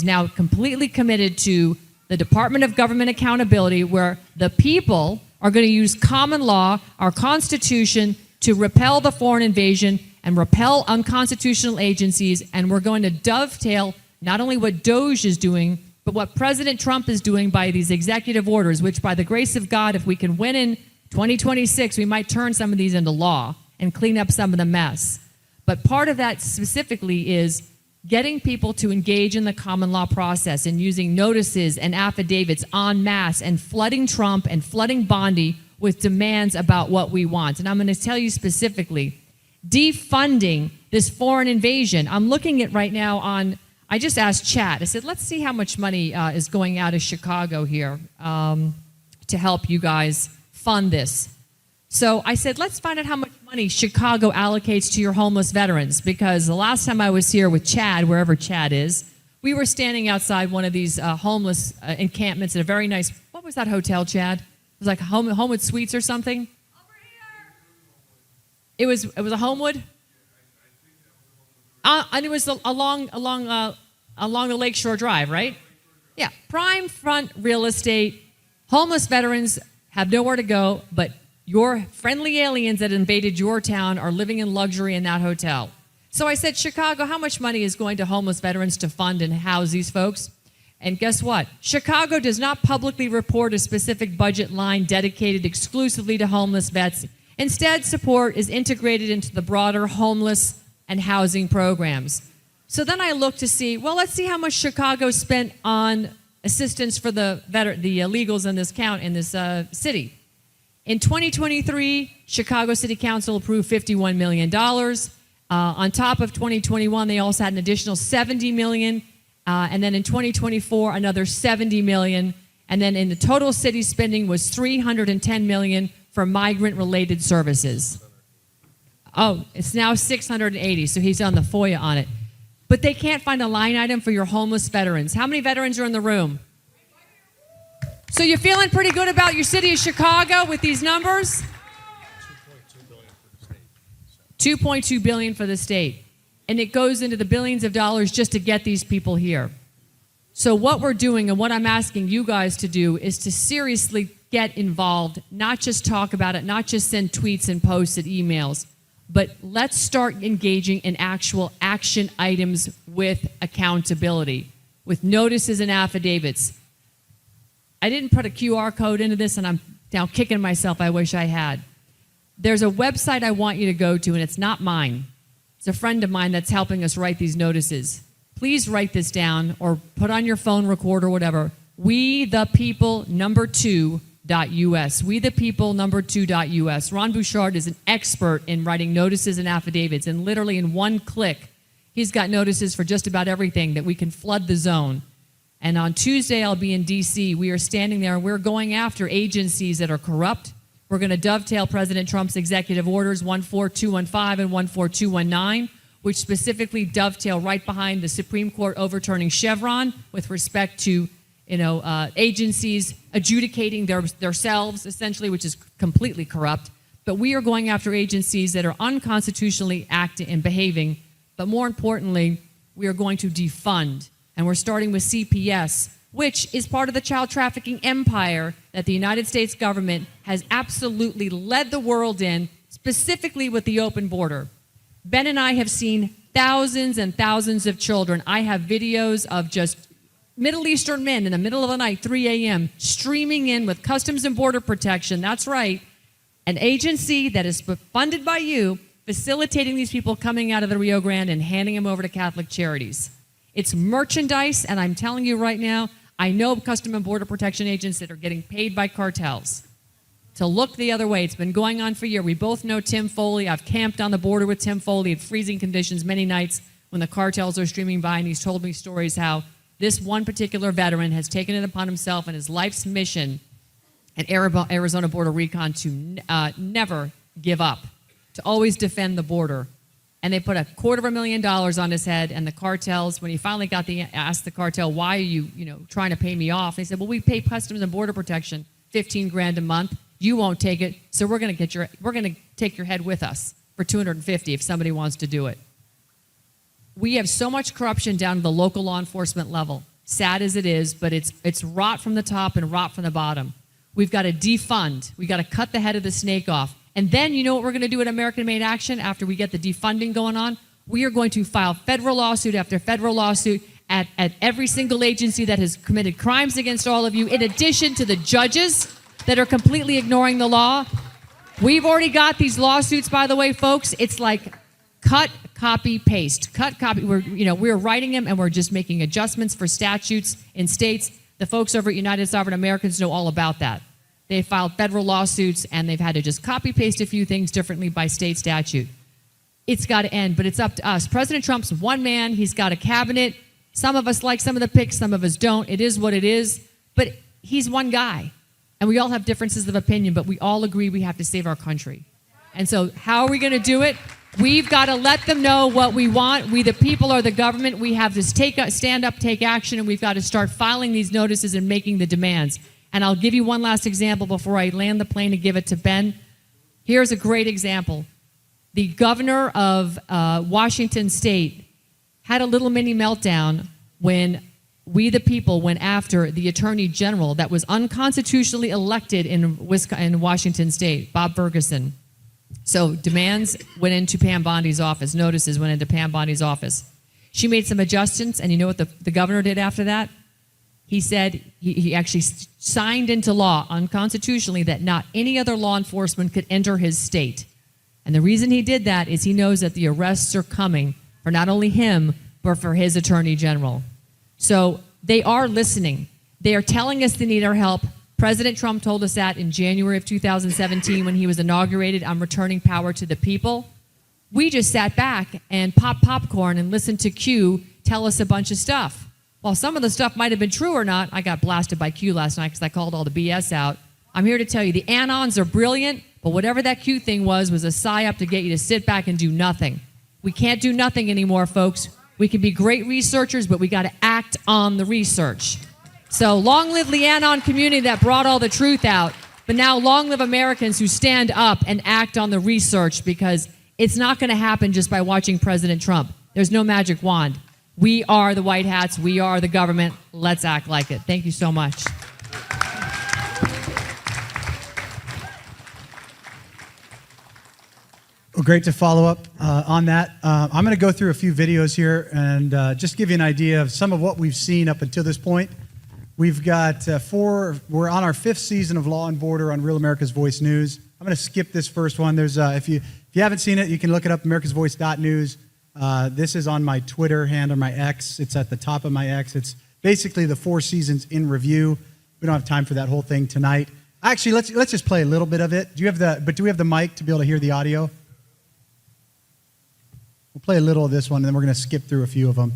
now completely committed to the Department of Government Accountability, where the people are going to use common law, our Constitution, to repel the foreign invasion and repel unconstitutional agencies. And we're going to dovetail not only what DOJ is doing, but what President Trump is doing by these executive orders, which by the grace of God, if we can win in 2026, we might turn some of these into law and clean up some of the mess. But part of that specifically is getting people to engage in the common law process and using notices and affidavits en masse and flooding Trump and flooding Bondi with demands about what we want. And I'm going to tell you specifically, defunding this foreign invasion. I'm looking at right now I just asked Chad, I said, let's see how much money is going out of Chicago here to help you guys fund this. So I said, let's find out how much money Chicago allocates to your homeless veterans, because the last time I was here with Chad, wherever Chad is, we were standing outside one of these homeless encampments at a very nice, what was that hotel, Chad? It was like Homewood Suites or something? Over here. It was a Homewood? And it was along the Lakeshore Drive, right? Yeah, prime front real estate. Homeless veterans have nowhere to go, but your friendly aliens that invaded your town are living in luxury in that hotel. So I said, Chicago, how much money is going to homeless veterans to fund and house these folks? And guess what? Chicago does not publicly report a specific budget line dedicated exclusively to homeless vets. Instead, support is integrated into the broader homeless and housing programs. So then I look to see, well, let's see how much Chicago spent on assistance for the illegals in this city. In 2023, Chicago City Council approved $51 million. On top of 2021, they also had an additional $70 million. And then in 2024, another $70 million. And then in the total city spending was $310 million for migrant-related services. Oh, it's now 680, so he's on the FOIA on it. But they can't find a line item for your homeless veterans. How many veterans are in the room? So you're feeling pretty good about your city of Chicago with these numbers? $2.2 billion for the state. And it goes into the billions of dollars just to get these people here. So what we're doing and what I'm asking you guys to do is to seriously get involved, not just talk about it, not just send tweets and posts and emails, but let's start engaging in actual action items with accountability, with notices and affidavits. I didn't put a QR code into this, and I'm now kicking myself. I wish I had. There's a website I want you to go to, and it's not mine. It's a friend of mine that's helping us write these notices. Please write this down or put on your phone recorder, whatever. WeThePeople2.us. WeThePeople2.us. Ron Bouchard is an expert in writing notices and affidavits, and literally in one click, he's got notices for just about everything that we can flood the zone. And on Tuesday, I'll be in D.C. We are standing there, and we're going after agencies that are corrupt. We're going to dovetail President Trump's executive orders 14215 and 14219, which specifically dovetail right behind the Supreme Court overturning Chevron with respect to agencies adjudicating themselves, essentially, which is completely corrupt. But we are going after agencies that are unconstitutionally acting and behaving. But more importantly, we are going to defund. And we're starting with CPS, which is part of the child trafficking empire that the United States government has absolutely led the world in, specifically with the open border. Ben and I have seen thousands and thousands of children. I have videos of just Middle Eastern men in the middle of the night, 3 a.m., streaming in with Customs and Border Protection. That's right, an agency that is funded by you, facilitating these people coming out of the Rio Grande and handing them over to Catholic Charities. It's merchandise, and I'm telling you right now, I know Customs and Border Protection agents that are getting paid by cartels to look the other way. It's been going on for a year. We both know Tim Foley. I've camped on the border with Tim Foley in freezing conditions many nights when the cartels are streaming by, and he's told me stories how this one particular veteran has taken it upon himself and his life's mission at Arizona Border Recon to never give up, to always defend the border. And they put $250,000 on his head, and the cartels, when he finally asked the cartel, why are you, trying to pay me off? They said, well, we pay Customs and Border Protection $15,000 a month. You won't take it, so we're going to take your head with us for $250 if somebody wants to do it. We have so much corruption down to the local law enforcement level. Sad as it is, but it's rot from the top and rot from the bottom. We've got to defund. We've got to cut the head of the snake off. And then you know what we're going to do at American Made Action after we get the defunding going on? We are going to file federal lawsuit after federal lawsuit at every single agency that has committed crimes against all of you, in addition to the judges that are completely ignoring the law. We've already got these lawsuits, by the way, folks. It's like cut, copy, paste. Cut, copy. We're writing them, and we're just making adjustments for statutes in states. The folks over at United Sovereign Americans know all about that. They filed federal lawsuits, and they've had to just copy-paste a few things differently by state statute. It's got to end, but it's up to us. President Trump's one man. He's got a cabinet. Some of us like some of the picks. Some of us don't. It is what it is. But he's one guy, and we all have differences of opinion, but we all agree we have to save our country. And so how are we going to do it? We've got to let them know what we want. We, the people, are the government. We have to stand up, take action, and we've got to start filing these notices and making the demands. And I'll give you one last example before I land the plane and give it to Ben. Here's a great example. The governor of Washington State had a little mini meltdown when we, the people, went after the attorney general that was unconstitutionally elected in Washington State, Bob Ferguson. So demands went into Pam Bondi's office. Notices went into Pam Bondi's office. She made some adjustments, and you know what the governor did after that? He said he actually signed into law unconstitutionally that not any other law enforcement could enter his state. And the reason he did that is he knows that the arrests are coming for not only him, but for his attorney general. So they are listening. They are telling us they need our help. President Trump told us that in January of 2017 when he was inaugurated on returning power to the people. We just sat back and popped popcorn and listened to Q tell us a bunch of stuff. While some of the stuff might have been true or not, I got blasted by Q last night because I called all the BS out. I'm here to tell you the Anons are brilliant, but whatever that Q thing was a psyop to get you to sit back and do nothing. We can't do nothing anymore, folks. We can be great researchers, but we got to act on the research. So long live the Anon community that brought all the truth out, but now long live Americans who stand up and act on the research, because it's not going to happen just by watching President Trump. There's no magic wand. We are the white hats. We are the government. Let's act like it. Thank you so much. Well, great to follow up on that. I'm going to go through a few videos here and just give you an idea of some of what we've seen up until this point. We've got we're on our 5th season of Law and Border on Real America's Voice News. I'm going to skip this first one. There's if you haven't seen it, you can look it up, americasvoice.news. This is on my Twitter handle, my X. It's at the top of my X. It's basically the 4 seasons in review. We don't have time for that whole thing tonight. Actually, let's just play a little bit of it. Do we have the mic to be able to hear the audio? We'll play a little of this one, and then we're going to skip through a few of them.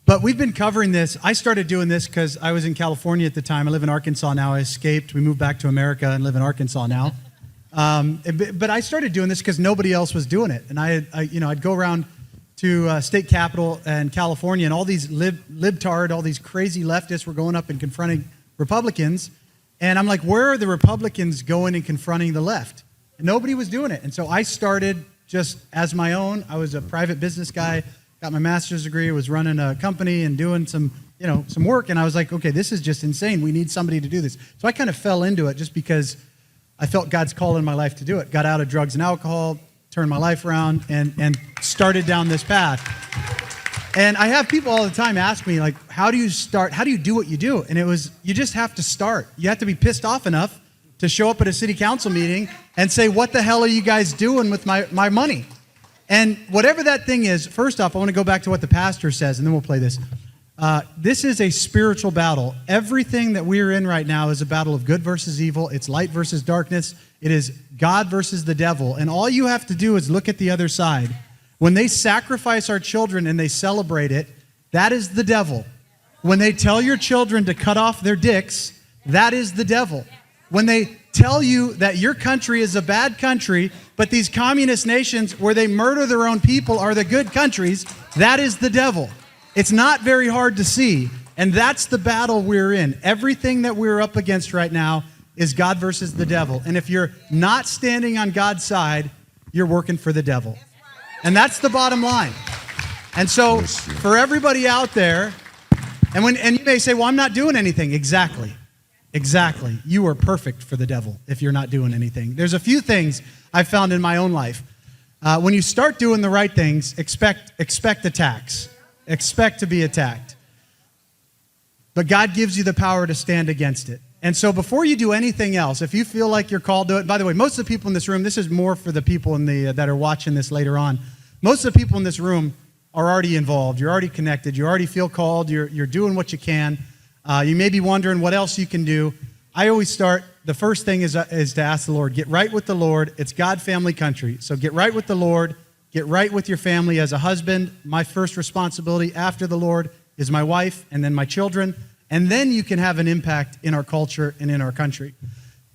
But we've been covering this. I started doing this because I was in California at the time. I live in Arkansas now. I escaped. We moved back to America and live in Arkansas now. But I started doing this because nobody else was doing it. And I'd go around to state capitol and California, and all these libtard, all these crazy leftists were going up and confronting Republicans. And I'm like, where are the Republicans going and confronting the left? And nobody was doing it. And so I started just as my own. I was a private business guy, got my master's degree, was running a company and doing some work. And I was like, okay, this is just insane. We need somebody to do this. So I kind of fell into it just because I felt God's call in my life to do it. Got out of drugs and alcohol, turned my life around, and started down this path. And I have people all the time ask me, like, how do you start? How do you do what you do? And it was, you just have to start. You have to be pissed off enough to show up at a city council meeting and say, what the hell are you guys doing with my money? And whatever that thing is, first off, I want to go back to what the pastor says, and then we'll play this. This is a spiritual battle. Everything that we're in right now is a battle of good versus evil. It's light versus darkness. It is God versus the devil. And all you have to do is look at the other side. When they sacrifice our children and they celebrate it, that is the devil. When they tell your children to cut off their dicks, that is the devil. When they tell you that your country is a bad country, but these communist nations where they murder their own people are the good countries, that is the devil. It's not very hard to see, and that's the battle we're in. Everything that we're up against right now is God versus the devil. And if you're not standing on God's side, you're working for the devil. And that's the bottom line. And so for everybody out there, and you may say, well, I'm not doing anything. Exactly. You are perfect for the devil if you're not doing anything. There's a few things I've found in my own life. When you start doing the right things, expect attacks. Expect to be attacked. But God gives you the power to stand against it. And so before you do anything else, if you feel like you're called to it, by the way, most of the people in this room, this is more for the people that are watching this later on. Most of the people in this room are already involved. You're already connected. You already feel called. You're doing what you can. You may be wondering what else you can do. I always start, the first thing is to ask the Lord, get right with the Lord. It's God, family, country. So get right with the Lord. Get right with your family. As a husband, my first responsibility after the Lord is my wife and then my children. And then you can have an impact in our culture and in our country.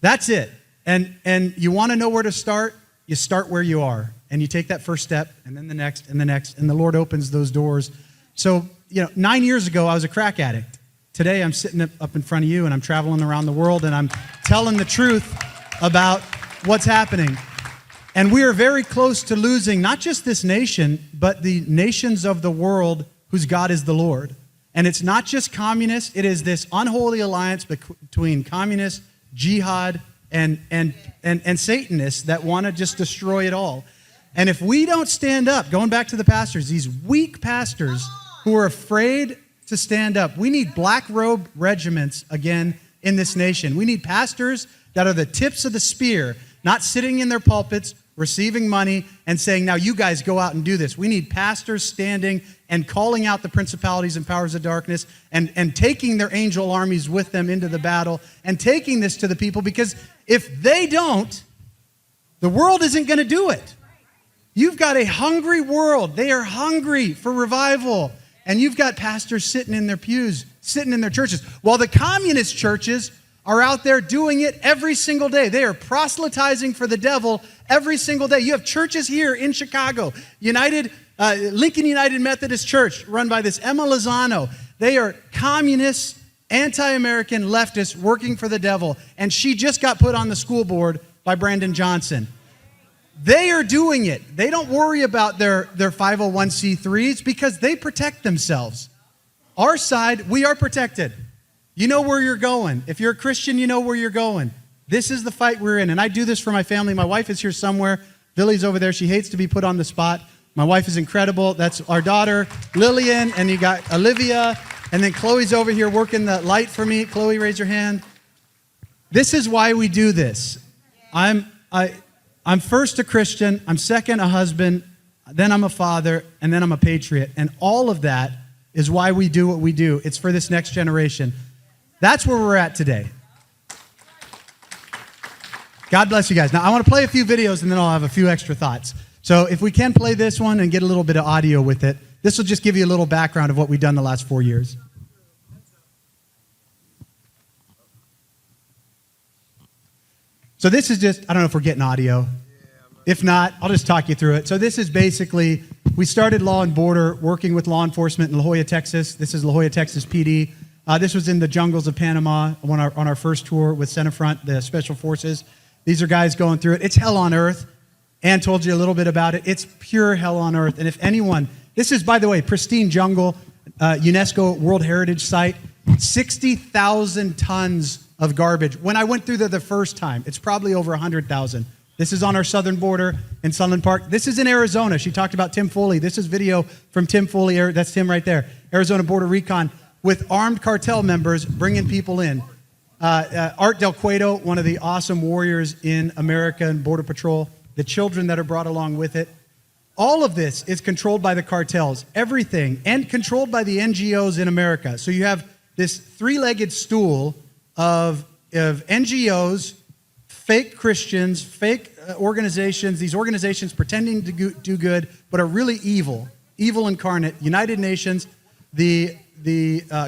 That's it. And you want to know where to start? You start where you are. And you take that first step and then the next and the next. And the Lord opens those doors. So, 9 years ago, I was a crack addict. Today, I'm sitting up in front of you and I'm traveling around the world and I'm telling the truth about what's happening. And we are very close to losing not just this nation, but the nations of the world whose God is the Lord. And it's not just communists. It is this unholy alliance between communists, jihad, and Satanists that want to just destroy it all. And if we don't stand up, going back to the pastors, these weak pastors who are afraid to stand up. We need black robe regiments again in this nation. We need pastors that are the tips of the spear, not sitting in their pulpits, receiving money, and saying, now you guys go out and do this. We need pastors standing and calling out the principalities and powers of darkness and taking their angel armies with them into the battle and taking this to the people, because if they don't, the world isn't going to do it. You've got a hungry world. They are hungry for revival. And you've got pastors sitting in their pews, sitting in their churches, while the communist churches are out there doing it every single day. They are proselytizing for the devil every single day. You have churches here in Chicago, Lincoln United Methodist Church, run by this Emma Lozano. They are communists, anti-American leftists working for the devil, and she just got put on the school board by Brandon Johnson. They are doing it. They don't worry about their 501c3s because they protect themselves. Our side, we are protected. You know where you're going. If you're a Christian, you know where you're going. This is the fight we're in, and I do this for my family. My wife is here somewhere. Billy's over there. She hates to be put on the spot. My wife is incredible. That's our daughter, Lillian, and you got Olivia, and then Chloe's over here working the light for me. Chloe, raise your hand. This is why we do this. I'm first a Christian, I'm second a husband, then I'm a father, and then I'm a patriot. And all of that is why we do what we do. It's for this next generation. That's where we're at today. God bless you guys. Now, I want to play a few videos, and then I'll have a few extra thoughts. So if we can play this one and get a little bit of audio with it, this will just give you a little background of what we've done the last 4 years. So this is just, I don't know if we're getting audio. If not, I'll just talk you through it. So this is basically, we started Law and Border working with law enforcement in La Jolla, Texas. This is La Jolla, Texas PD. This was in the jungles of Panama on our first tour with Centerfront, the Special Forces. These are guys going through it. It's hell on earth. Ann told you a little bit about it. It's pure hell on earth. And if anyone, this is, by the way, pristine jungle, UNESCO World Heritage Site, 60,000 tons of garbage. When I went through there the first time, it's probably over 100,000. This is on our southern border in Sunland Park. This is in Arizona. She talked about Tim Foley. This is video from Tim Foley. That's Tim right there. Arizona Border Recon with armed cartel members bringing people in. Art Del Cueto, one of the awesome warriors in America and Border Patrol. The children that are brought along with it. All of this is controlled by the cartels. Everything. And controlled by the NGOs in America. So you have this three-legged stool of NGOs, fake Christians, fake organizations, these organizations pretending to do good, but are really evil incarnate. United Nations, the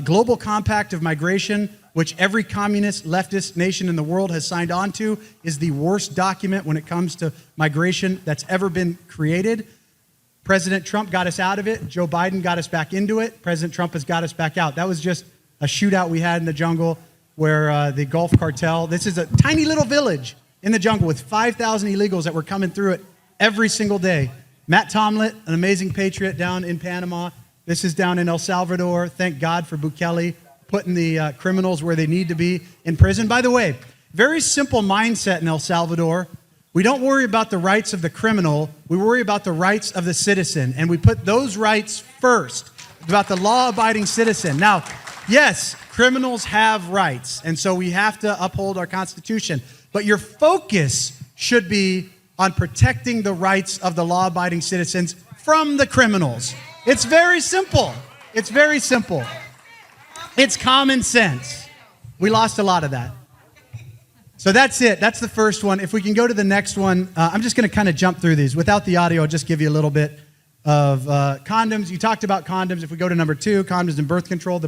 Global Compact of Migration, which every communist leftist nation in the world has signed on to, is the worst document when it comes to migration that's ever been created. President Trump got us out of it. Joe Biden got us back into it. President Trump has got us back out. That was just a shootout we had in the jungle where the Gulf Cartel, this is a tiny little village in the jungle with 5,000 illegals that were coming through it every single day. Matt Tomlin, an amazing patriot down in Panama. This is down in El Salvador. Thank God for Bukele putting the criminals where they need to be in prison. By the way, very simple mindset in El Salvador. We don't worry about the rights of the criminal. We worry about the rights of the citizen. And we put those rights first, about the law-abiding citizen. Now, yes, criminals have rights, and so we have to uphold our Constitution. But your focus should be on protecting the rights of the law-abiding citizens from the criminals. It's very simple. It's very simple. It's common sense. We lost a lot of that. So that's it. That's the first one. If we can go to the next one, I'm just going to kind of jump through these. Without the audio, I'll just give you a little bit of condoms. You talked about condoms. If we go to number 2, condoms and birth control.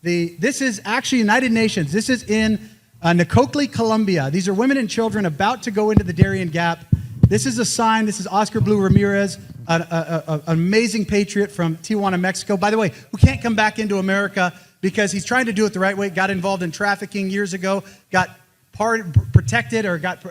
This is actually United Nations. This is in Nicocli, Colombia. These are women and children about to go into the Darien Gap. This is a sign. This is Oscar Blue Ramirez, an amazing patriot from Tijuana, Mexico. By the way, who can't come back into America because he's trying to do it the right way. Got involved in trafficking years ago. Got protected or got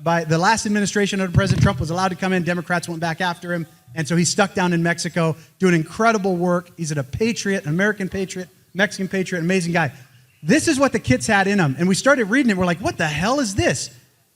by the last administration under President Trump was allowed to come in. Democrats went back after him. And so he's stuck down in Mexico doing incredible work. He's a patriot, an American patriot, Mexican patriot, amazing guy. This is what the kids had in them. And we started reading it. We're like, what the hell is this?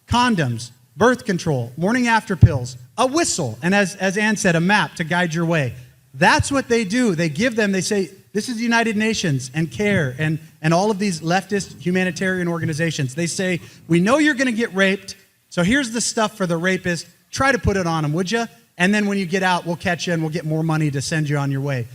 Condoms, birth control, morning after pills, a whistle, and as Ann said, a map to guide your way. That's what they do. They give them, they say, This is the United Nations and CARE and all of these leftist humanitarian organizations. They say, we know you're going to get raped, so here's the stuff for the rapist. Try to put it on them, would you? And then when you get out, we'll catch you and we'll get more money to send you on your way.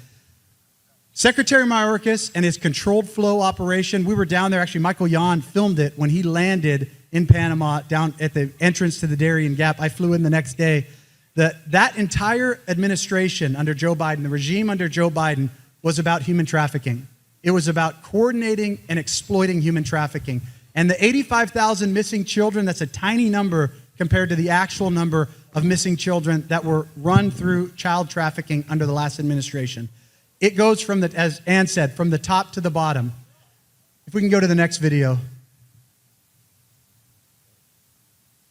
Secretary Mayorkas and his controlled flow operation, we were down there. Actually, Michael Yon filmed it when he landed in Panama down at the entrance to the Darien Gap. I flew in the next day. That entire administration under Joe Biden, the regime under Joe Biden, was about human trafficking. It was about coordinating and exploiting human trafficking. And the 85,000 missing children, that's a tiny number compared to the actual number of missing children that were run through child trafficking under the last administration. It goes from the, as Ann said, from the top to the bottom. If we can go to the next video.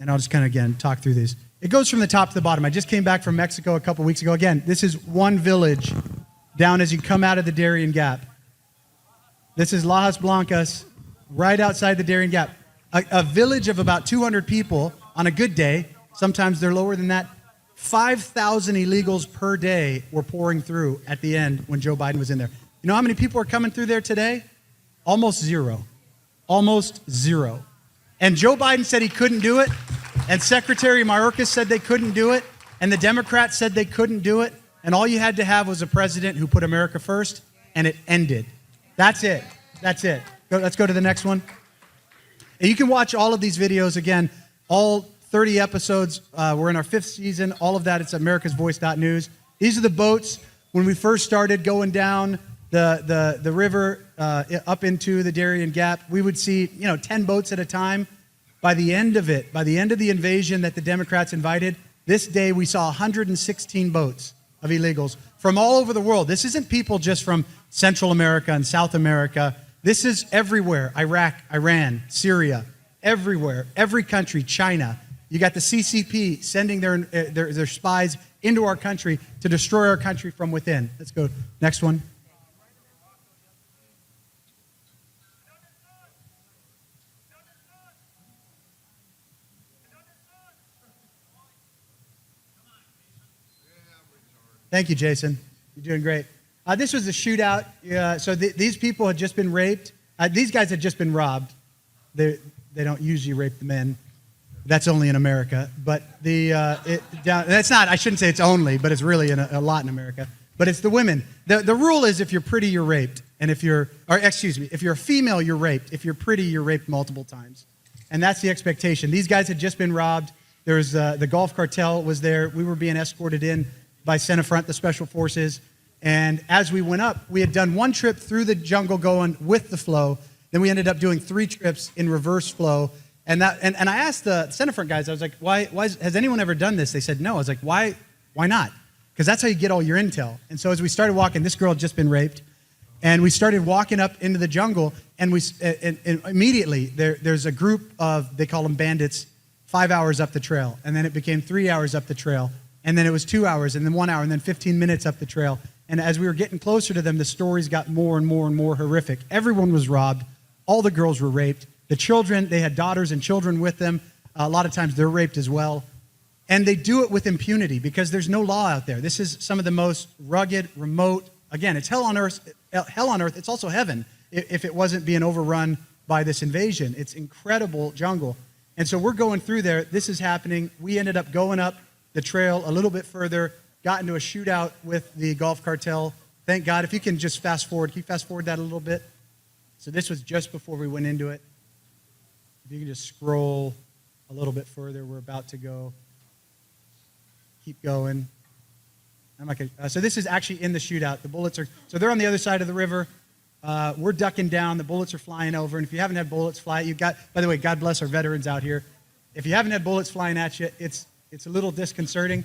And I'll just kind of, again, talk through these. It goes from the top to the bottom. I just came back from Mexico a couple weeks ago. Again, this is one village down as you come out of the Darien Gap. This is Lajas Blancas, right outside the Darien Gap. A village of about 200 people on a good day. Sometimes they're lower than that. 5,000 illegals per day were pouring through at the end when Joe Biden was in there. You know how many people are coming through there today? Almost zero. Almost zero. And Joe Biden said he couldn't do it, and Secretary Mayorkas said they couldn't do it, and the Democrats said they couldn't do it, and all you had to have was a president who put America first, and it ended. That's it. That's it. Let's go to the next one. And you can watch all of these videos again, all 30 episodes. We're in our 5th season. All of that, it's at americasvoice.news. These are the boats when we first started going down the river up into the Darien Gap. We would see 10 boats at a time. By the end of it, by the end of the invasion that the Democrats invited, this day we saw 116 boats of illegals from all over the world. This isn't people just from Central America and South America. This is everywhere. Iraq, Iran, Syria, everywhere, every country, China. You got the CCP sending their spies into our country to destroy our country from within. Let's go. Next one. Thank you, Jason. You're doing great. This was a shootout. So these people had just been raped. These guys had just been robbed. They don't usually rape the men. That's only in America. But that's not, I shouldn't say it's only, but it's really a lot in America. But it's the women. The rule is if you're pretty, you're raped. And if you're a female, you're raped. If you're pretty, you're raped multiple times. And that's the expectation. These guys had just been robbed. There was the Gulf Cartel was there. We were being escorted in by Senefront, the special forces. And as we went up, we had done one trip through the jungle going with the flow. Then we ended up doing 3 trips in reverse flow. And I asked the Senefront guys, I was like, why has anyone ever done this? They said no. I was like, why not? Because that's how you get all your intel. And so as we started walking, this girl had just been raped. And we started walking up into the jungle. And immediately there's a group of, they call them bandits, 5 hours up the trail. And then it became 3 hours up the trail. And then it was 2 hours, and then 1 hour, and then 15 minutes up the trail. And as we were getting closer to them, the stories got more and more and more horrific. Everyone was robbed. All the girls were raped. The children, they had daughters and children with them. A lot of times they're raped as well. And they do it with impunity because there's no law out there. This is some of the most rugged, remote, again, it's hell on earth. It's also heaven if it wasn't being overrun by this invasion. It's incredible jungle. And so we're going through there. This is happening. We ended up going up the trail a little bit further, got into a shootout with the Gulf Cartel. Thank God. If you can just fast forward. Can you fast forward that a little bit? So this was just before we went into it. If you can just scroll a little bit further, we're about to go. Keep going. I'm not gonna, so this is actually in the shootout. The bullets are, so they're on the other side of the river. We're ducking down. The bullets are flying over. And if you haven't had bullets fly, you've got, by the way, God bless our veterans out here. If you haven't had bullets flying at you, it's a little disconcerting.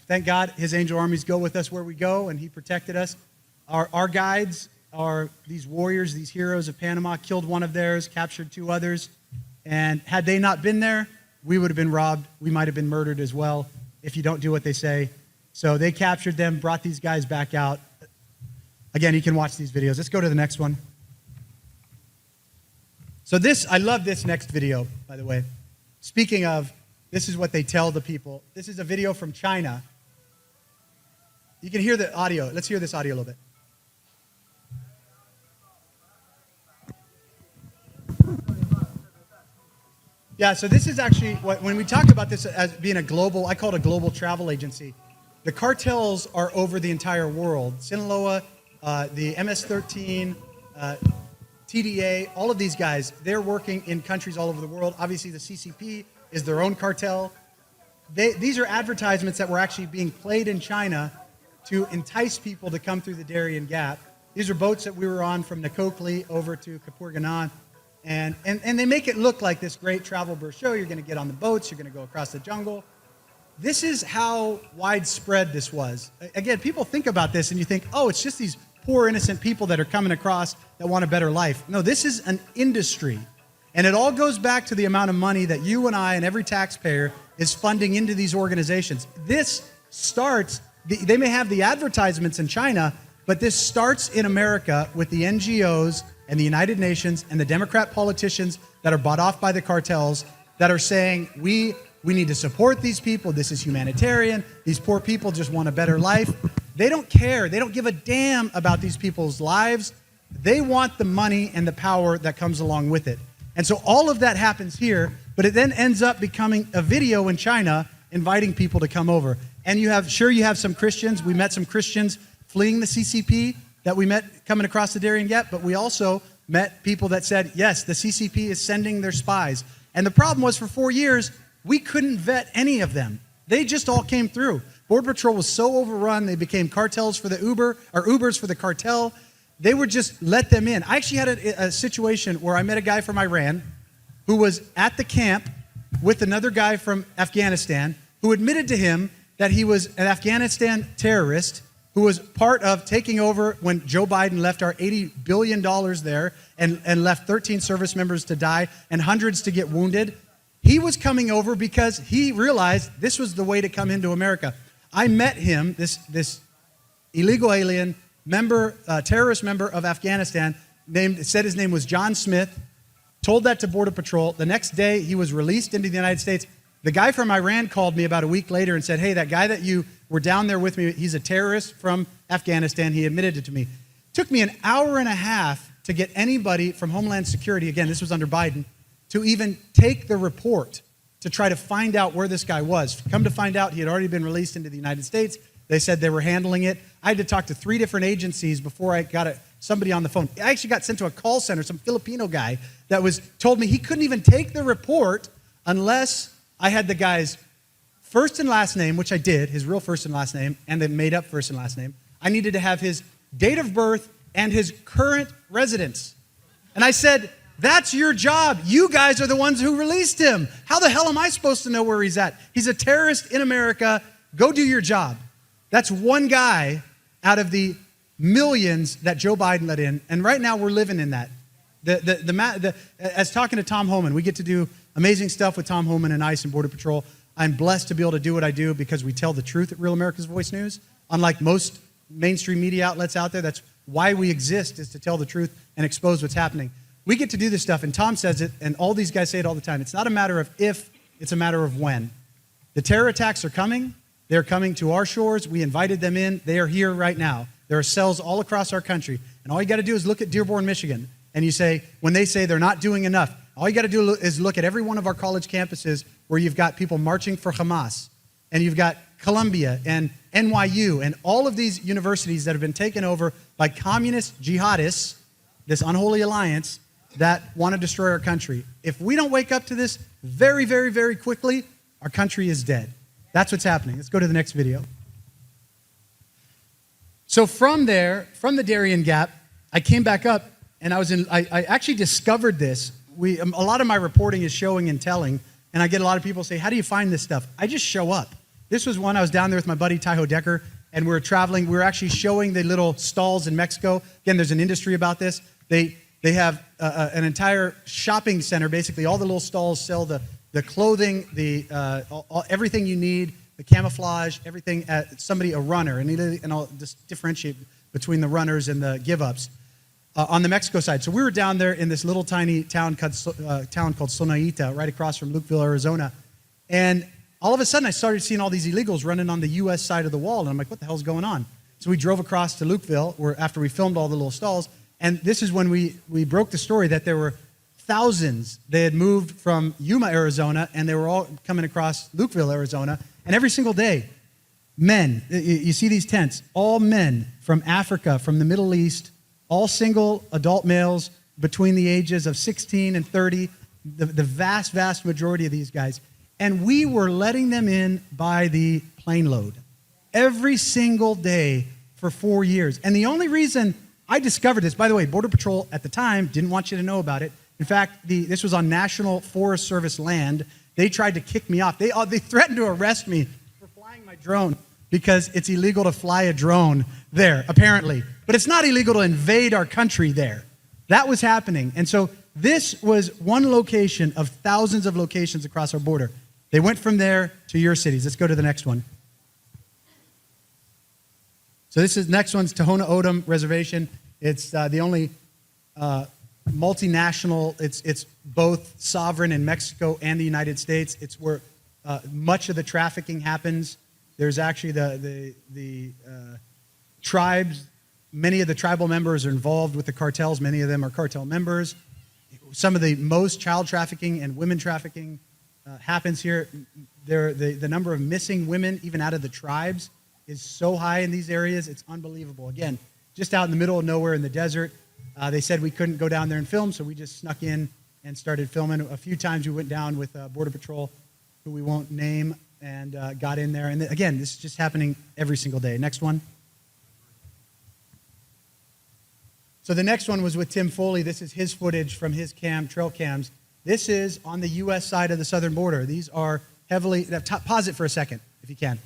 Thank God his angel armies go with us where we go, and he protected us. Our guides are these warriors, these heroes of Panama, killed one of theirs, captured 2 others. And had they not been there, we would have been robbed. We might have been murdered as well if you don't do what they say. So they captured them, brought these guys back out. Again, you can watch these videos. Let's go to the next one. So I love this next video, by the way. Speaking of, this is what they tell the people. This is a video from China. You can hear the audio. Let's hear this audio a little bit. Yeah, so this is actually, when we talk about this as being a global, I call it a global travel agency. The cartels are over the entire world. Sinaloa, the MS-13, TDA, all of these guys, they're working in countries all over the world. Obviously, the CCP is their own cartel. These are advertisements that were actually being played in China to entice people to come through the Darien Gap. These are boats that we were on from Nakokli over to Kapurganan. And they make it look like this great travel brochure. You're going to get on the boats. You're going to go across the jungle. This is how widespread this was. Again, people think about this and you think, oh, it's just these poor, innocent people that are coming across that want a better life. No, this is an industry. And it all goes back to the amount of money that you and I and every taxpayer is funding into these organizations. This starts, they may have the advertisements in China, but this starts in America with the NGOs and the United Nations and the Democrat politicians that are bought off by the cartels that are saying, we need to support these people. This is humanitarian. These poor people just want a better life. They don't care. They don't give a damn about these people's lives. They want the money and the power that comes along with it. And so all of that happens here, but it then ends up becoming a video in China inviting people to come over. And you have some Christians. We met some Christians fleeing the CCP that we met coming across the Darien Gap, but we also met people that said, yes, the CCP is sending their spies. And the problem was for 4 years, we couldn't vet any of them. They just all came through. Border Patrol was so overrun, they became cartels for the Uber, or Ubers for the cartel. They would just let them in. I actually had a situation where I met a guy from Iran who was at the camp with another guy from Afghanistan who admitted to him that he was an Afghanistan terrorist who was part of taking over when Joe Biden left our $80 billion there and left 13 service members to die and hundreds to get wounded. He was coming over because he realized this was the way to come into America. I met him, this illegal alien member, terrorist member of Afghanistan, said his name was John Smith, told that to Border Patrol. The next day, he was released into the United States. The guy from Iran called me about a week later and said, hey, that guy that you were down there with me, he's a terrorist from Afghanistan. He admitted it to me. It took me an hour and a half to get anybody from Homeland Security, again, this was under Biden, to even take the report to try to find out where this guy was. Come to find out, he had already been released into the United States. They said they were handling it. I had to talk to 3 different agencies before I got somebody on the phone. I actually got sent to a call center, some Filipino guy that told me he couldn't even take the report unless I had the guy's first and last name, which I did, his real first and last name, and the made-up first and last name. I needed to have his date of birth and his current residence. And I said, that's your job. You guys are the ones who released him. How the hell am I supposed to know where he's at? He's a terrorist in America. Go do your job. That's one guy out of the millions that Joe Biden let in. And right now we're living in that. As talking to Tom Homan, we get to do amazing stuff with Tom Homan and ICE and Border Patrol. I'm blessed to be able to do what I do because we tell the truth at Real America's Voice News. Unlike most mainstream media outlets out there, that's why we exist, is to tell the truth and expose what's happening. We get to do this stuff, and Tom says it, and all these guys say it all the time. It's not a matter of if, it's a matter of when. The terror attacks are coming. They're coming to our shores. We invited them in. They are here right now. There are cells all across our country. And all you got to do is look at Dearborn, Michigan, and you say, when they say they're not doing enough, all you got to do is look at every one of our college campuses where you've got people marching for Hamas, and you've got Columbia and NYU and all of these universities that have been taken over by communist jihadists, this unholy alliance that want to destroy our country. If we don't wake up to this very, very, very quickly, our country is dead. That's what's happening. Let's go to the next video. So from there, from the Darien Gap, I came back up, and I actually discovered this. A lot of my reporting is showing and telling, and I get a lot of people say, how do you find this stuff? I just show up. This was one I was down there with my buddy Tyho Decker, and we were traveling. We were actually showing the little stalls in Mexico. Again, there's an industry about this. They have an entire shopping center. Basically, all the little stalls sell the clothing, everything you need, the camouflage, everything. A runner, and I'll just differentiate between the runners and the give-ups on the Mexico side. So we were down there in this little tiny town called Sonaita, right across from Lukeville, Arizona, and all of a sudden I started seeing all these illegals running on the U.S. side of the wall, and I'm like, what the hell's going on? So we drove across to Lukeville, after we filmed all the little stalls. And this is when we broke the story that there were thousands. They had moved from Yuma, Arizona, and they were all coming across Lukeville, Arizona. And every single day, men, you see these tents, all men from Africa, from the Middle East, all single adult males between the ages of 16 and 30, the vast, vast majority of these guys. And we were letting them in by the plane load every single day for 4 years. And the only reason I discovered this, by the way, Border Patrol at the time didn't want you to know about it. In fact, this was on National Forest Service land. They tried to kick me off. They threatened to arrest me for flying my drone because it's illegal to fly a drone there, apparently. But it's not illegal to invade our country there. That was happening. And so this was one location of thousands of locations across our border. They went from there to your cities. Let's go to the next one. So next one's Tohono O'odham Reservation. It's the only multinational. It's both sovereign in Mexico and the United States. It's where much of the trafficking happens. There's actually the tribes. Many of the tribal members are involved with the cartels. Many of them are cartel members. Some of the most child trafficking and women trafficking happens here. The number of missing women, even out of the tribes, is so high in these areas. It's unbelievable. Again, just out in the middle of nowhere in the desert. They said we couldn't go down there and film, so we just snuck in and started filming. A few times we went down with Border Patrol, who we won't name, and got in there. And again, this is just happening every single day. Next one. So the next one was with Tim Foley. This is his footage from his trail cams. This is on the U.S. side of the southern border. These are heavily, pause it for a second, if you can.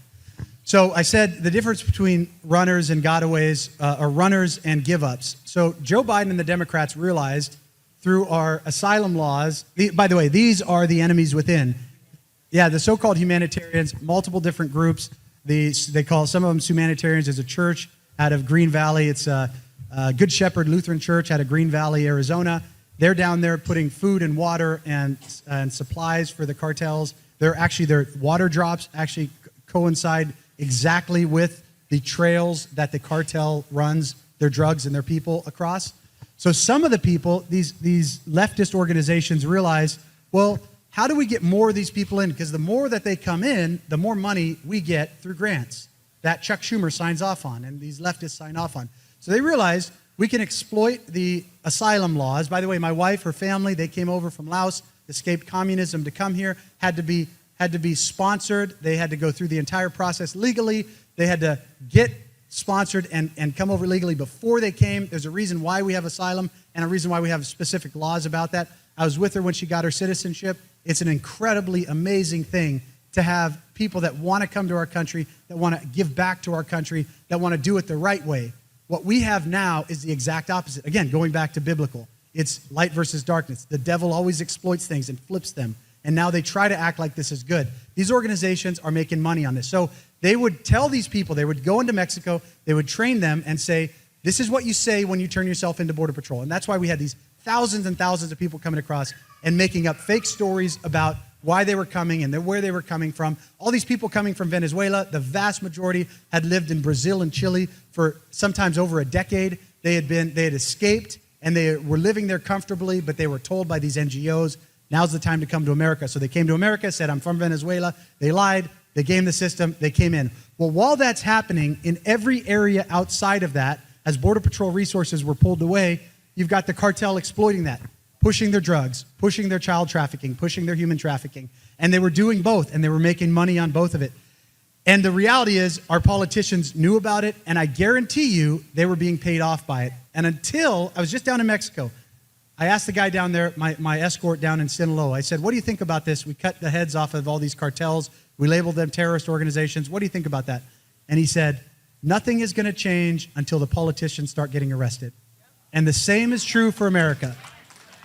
So I said the difference between runners and gotaways are runners and give-ups. So Joe Biden and the Democrats realized through our asylum laws, by the way, these are the enemies within. Yeah, the so-called humanitarians, multiple different groups. They call some of them humanitarians. There's a church out of Green Valley. It's Good Shepherd Lutheran Church out of Green Valley, Arizona. They're down there putting food and water and supplies for the cartels. Their water drops actually coincide exactly with the trails that the cartel runs their drugs and their people across. So some of the people, these leftist organizations realize, well, how do we get more of these people in? Because the more that they come in, the more money we get through grants that Chuck Schumer signs off on and these leftists sign off on. So they realized we can exploit the asylum laws. By the way, my wife, her family, they came over from Laos, escaped communism to come here, had to be sponsored. They had to go through the entire process legally. They had to get sponsored and come over legally before they came. There's a reason why we have asylum and a reason why we have specific laws about that. I was with her when she got her citizenship. It's an incredibly amazing thing to have people that want to come to our country, that want to give back to our country, that want to do it the right way. What we have now is the exact opposite. Again, going back to biblical. It's light versus darkness. The devil always exploits things and flips them. And now they try to act like this is good. These organizations are making money on this. So they would tell these people, they would go into Mexico, they would train them and say, this is what you say when you turn yourself into Border Patrol. And that's why we had these thousands and thousands of people coming across and making up fake stories about why they were coming and where they were coming from. All these people coming from Venezuela, the vast majority had lived in Brazil and Chile for sometimes over a decade. They had escaped and they were living there comfortably, but they were told by these NGOs, now's the time to come to America. So they came to America, said, I'm from Venezuela. They lied. They gamed the system. They came in. Well, while that's happening, in every area outside of that, as Border Patrol resources were pulled away, you've got the cartel exploiting that, pushing their drugs, pushing their child trafficking, pushing their human trafficking. And they were doing both, and they were making money on both of it. And the reality is our politicians knew about it, and I guarantee you they were being paid off by it. And until, I was just down in Mexico, I asked the guy down there, my escort down in Sinaloa, I said, what do you think about this? We cut the heads off of all these cartels. We labeled them terrorist organizations. What do you think about that? And he said, nothing is going to change until the politicians start getting arrested. And the same is true for America.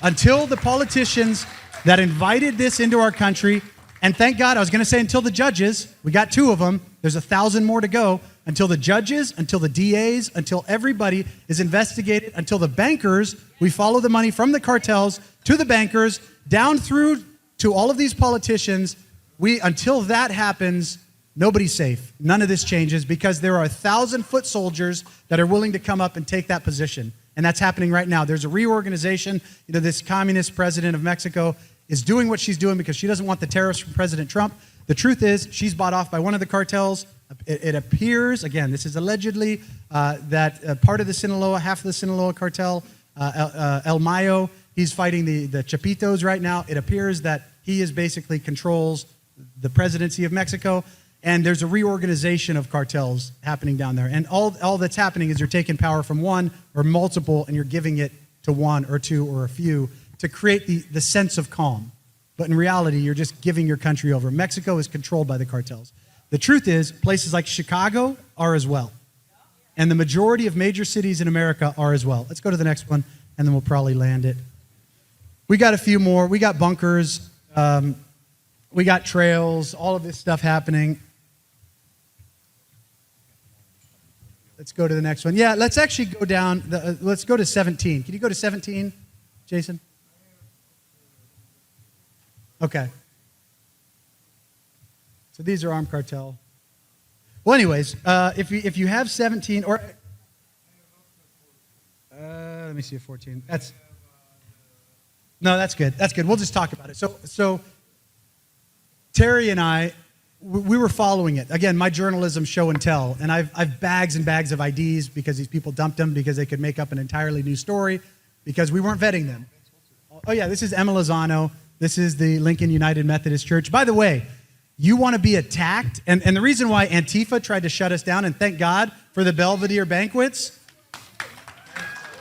Until the politicians that invited this into our country, and thank God, I was going to say until the judges, we got 2 of them, there's 1,000 more to go, until the judges, until the DAs, until everybody is investigated, until the bankers, we follow the money from the cartels to the bankers, down through to all of these politicians, until that happens, nobody's safe. None of this changes because there are 1,000 foot soldiers that are willing to come up and take that position. and that's happening right now. There's a reorganization. This communist president of Mexico is doing what she's doing because she doesn't want the tariffs from President Trump. The truth is, she's bought off by one of the cartels. It appears, again, this is allegedly, that part of the Sinaloa, half of the Sinaloa cartel, El Mayo, he's fighting the Chapitos right now. It appears that he basically controls the presidency of Mexico, and there's a reorganization of cartels happening down there. And all that's happening is you're taking power from one or multiple, and you're giving it to one or two or a few to create the sense of calm. But in reality, you're just giving your country over. Mexico is controlled by the cartels. The truth is, places like Chicago are as well. And the majority of major cities in America are as well. Let's go to the next one, and then we'll probably land it. We got a few more. We got bunkers. We got trails, all of this stuff happening. Let's go to the next one. Yeah, let's actually go down. Let's go to 17. Can you go to 17, Jason? Okay. So these are armed cartel. Well, anyways, if you have 17 or let me see if 14. That's good. That's good. We'll just talk about it. So Terry and I, we were following it. Again, my journalism show and tell, and I've bags and bags of IDs because these people dumped them because they could make up an entirely new story because we weren't vetting them. Oh yeah, this is Emma Lozano. This is the Lincoln United Methodist Church. By the way, you want to be attacked, and the reason why Antifa tried to shut us down, and thank God for the Belvedere banquets.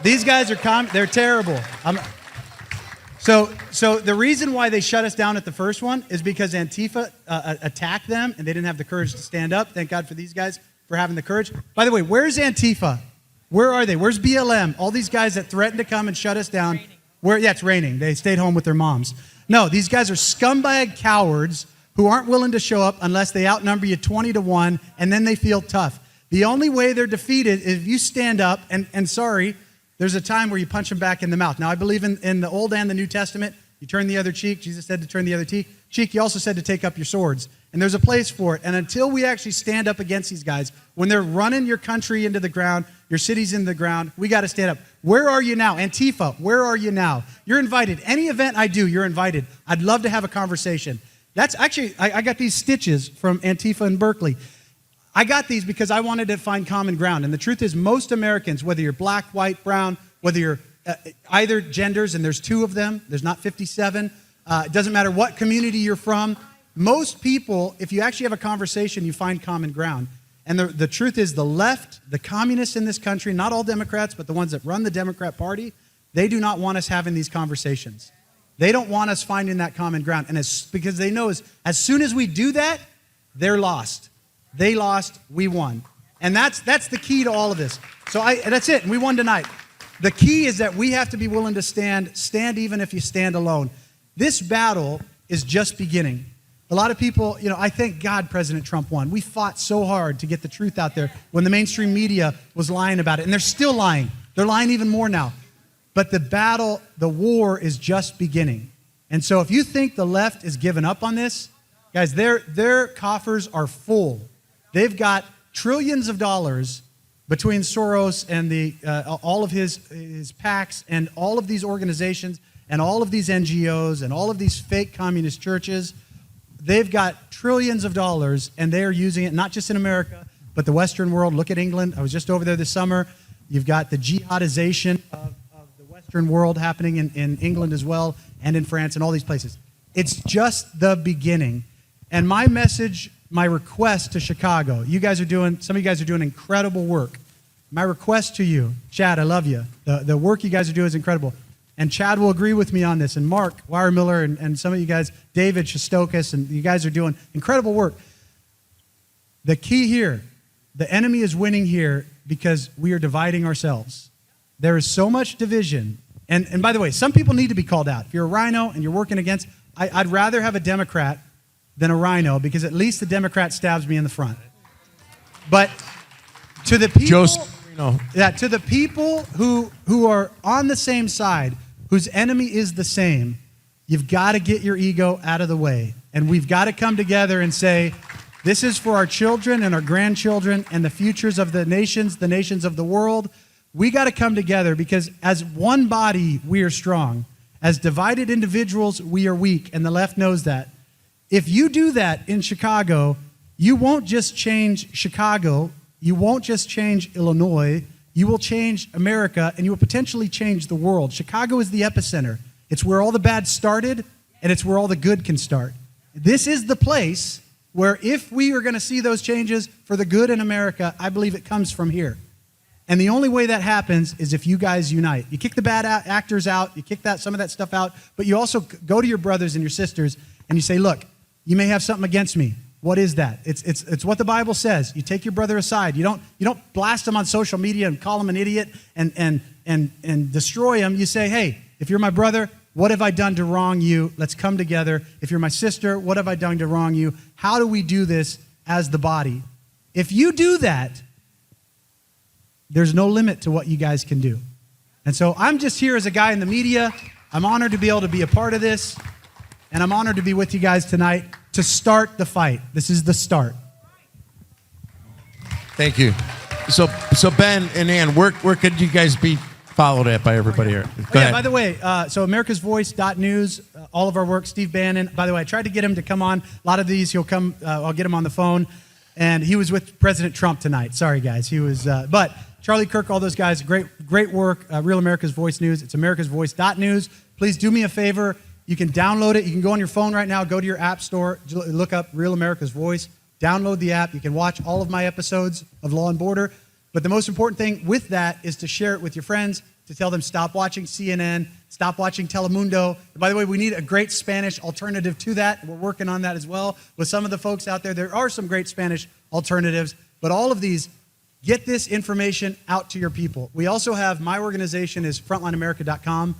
These guys are they're terrible. So the reason why they shut us down at the first one is because Antifa attacked them, and they didn't have the courage to stand up. Thank God for these guys for having the courage. By the way, where's Antifa? Where are they? Where's BLM? All these guys that threatened to come and shut us down. Yeah, it's raining. They stayed home with their moms. No, these guys are scumbag cowards who aren't willing to show up unless they outnumber you 20-1, and then they feel tough. The only way they're defeated is if you stand up, and sorry, there's a time where you punch them back in the mouth. Now, I believe in the Old and the New Testament, you turn the other cheek. Jesus said to turn the other cheek. He also said to take up your swords. And there's a place for it. And until we actually stand up against these guys, when they're running your country into the ground, your cities into the ground, we got to stand up. Where are you now? Antifa, where are you now? You're invited. Any event I do, you're invited. I'd love to have a conversation. That's actually, I got these stitches from Antifa in Berkeley. I got these because I wanted to find common ground. And the truth is, most Americans, whether you're black, white, brown, whether you're either genders, and there's 2 of them, there's not 57, it doesn't matter what community you're from, most people, if you actually have a conversation, you find common ground. And the truth is, the left, the communists in this country, not all Democrats, but the ones that run the Democrat Party, they do not want us having these conversations. They don't want us finding that common ground. And because they know as soon as we do that, they're lost. They lost, we won. And that's the key to all of this. So that's it, and we won tonight. The key is that we have to be willing to stand even if you stand alone. This battle is just beginning. A lot of people, I thank God President Trump won. We fought so hard to get the truth out there when the mainstream media was lying about it. And they're still lying. They're lying even more now. But the battle, the war is just beginning. And so if you think the left is giving up on this, guys, their coffers are full. They've got trillions of dollars between Soros and all of his PACs and all of these organizations and all of these NGOs and all of these fake communist churches. They've got trillions of dollars, and they are using it not just in America, but the Western world. Look at England. I was just over there this summer. You've got the jihadization of the Western world happening in England as well, and in France and all these places. It's just the beginning. And my message, my request to Chicago, some of you guys are doing incredible work. My request to you, Chad, I love you. The work you guys are doing is incredible. And Chad will agree with me on this, and Mark Weiermiller and some of you guys, David Shostokis, and you guys are doing incredible work. The key here, the enemy is winning here because we are dividing ourselves. There is so much division. And by the way, some people need to be called out. If you're a rhino and you're working against, I'd rather have a Democrat than a rhino because at least the Democrat stabs me in the front. But to the people, to the people who are on the same side, whose enemy is the same, you've got to get your ego out of the way. And we've got to come together and say, this is for our children and our grandchildren and the futures of the nations of the world. We got to come together because as one body, we are strong. As divided individuals, we are weak, and the left knows that. If you do that in Chicago, you won't just change Chicago, you won't just change Illinois, you will change America, and you will potentially change the world. Chicago is the epicenter. It's where all the bad started, and it's where all the good can start. This is the place where if we are going to see those changes for the good in America, I believe it comes from here. And the only way that happens is if you guys unite. You kick the bad actors out, you kick some of that stuff out, but you also go to your brothers and your sisters and you say, look, you may have something against me. What is that? It's what the Bible says. You take your brother aside. You don't blast him on social media and call him an idiot and destroy him. You say, hey, if you're my brother, what have I done to wrong you? Let's come together. If you're my sister, what have I done to wrong you? How do we do this as the body? If you do that, there's no limit to what you guys can do. And so I'm just here as a guy in the media. I'm honored to be able to be a part of this. And I'm honored to be with you guys tonight to start the fight. This is the start. Thank you. So Ben and Ann, where could you guys be followed at by everybody here? Go ahead. By the way, so americasvoice.news, all of our work, Steve Bannon. By the way, I tried to get him to come on. A lot of these, he'll come, I'll get him on the phone. And he was with President Trump tonight. Sorry, guys. He was, but Charlie Kirk, all those guys, great work. Real America's Voice News. It's americasvoice.news. Please do me a favor. You can download it. You can go on your phone right now. Go to your app store. Look up Real America's Voice. Download the app. You can watch all of my episodes of Law and Border. But the most important thing with that is to share it with your friends, to tell them stop watching CNN, stop watching Telemundo. And by the way, we need a great Spanish alternative to that. We're working on that as well with some of the folks out there. There are some great Spanish alternatives. But all of these, get this information out to your people. We also have, my organization is frontlineamerica.com.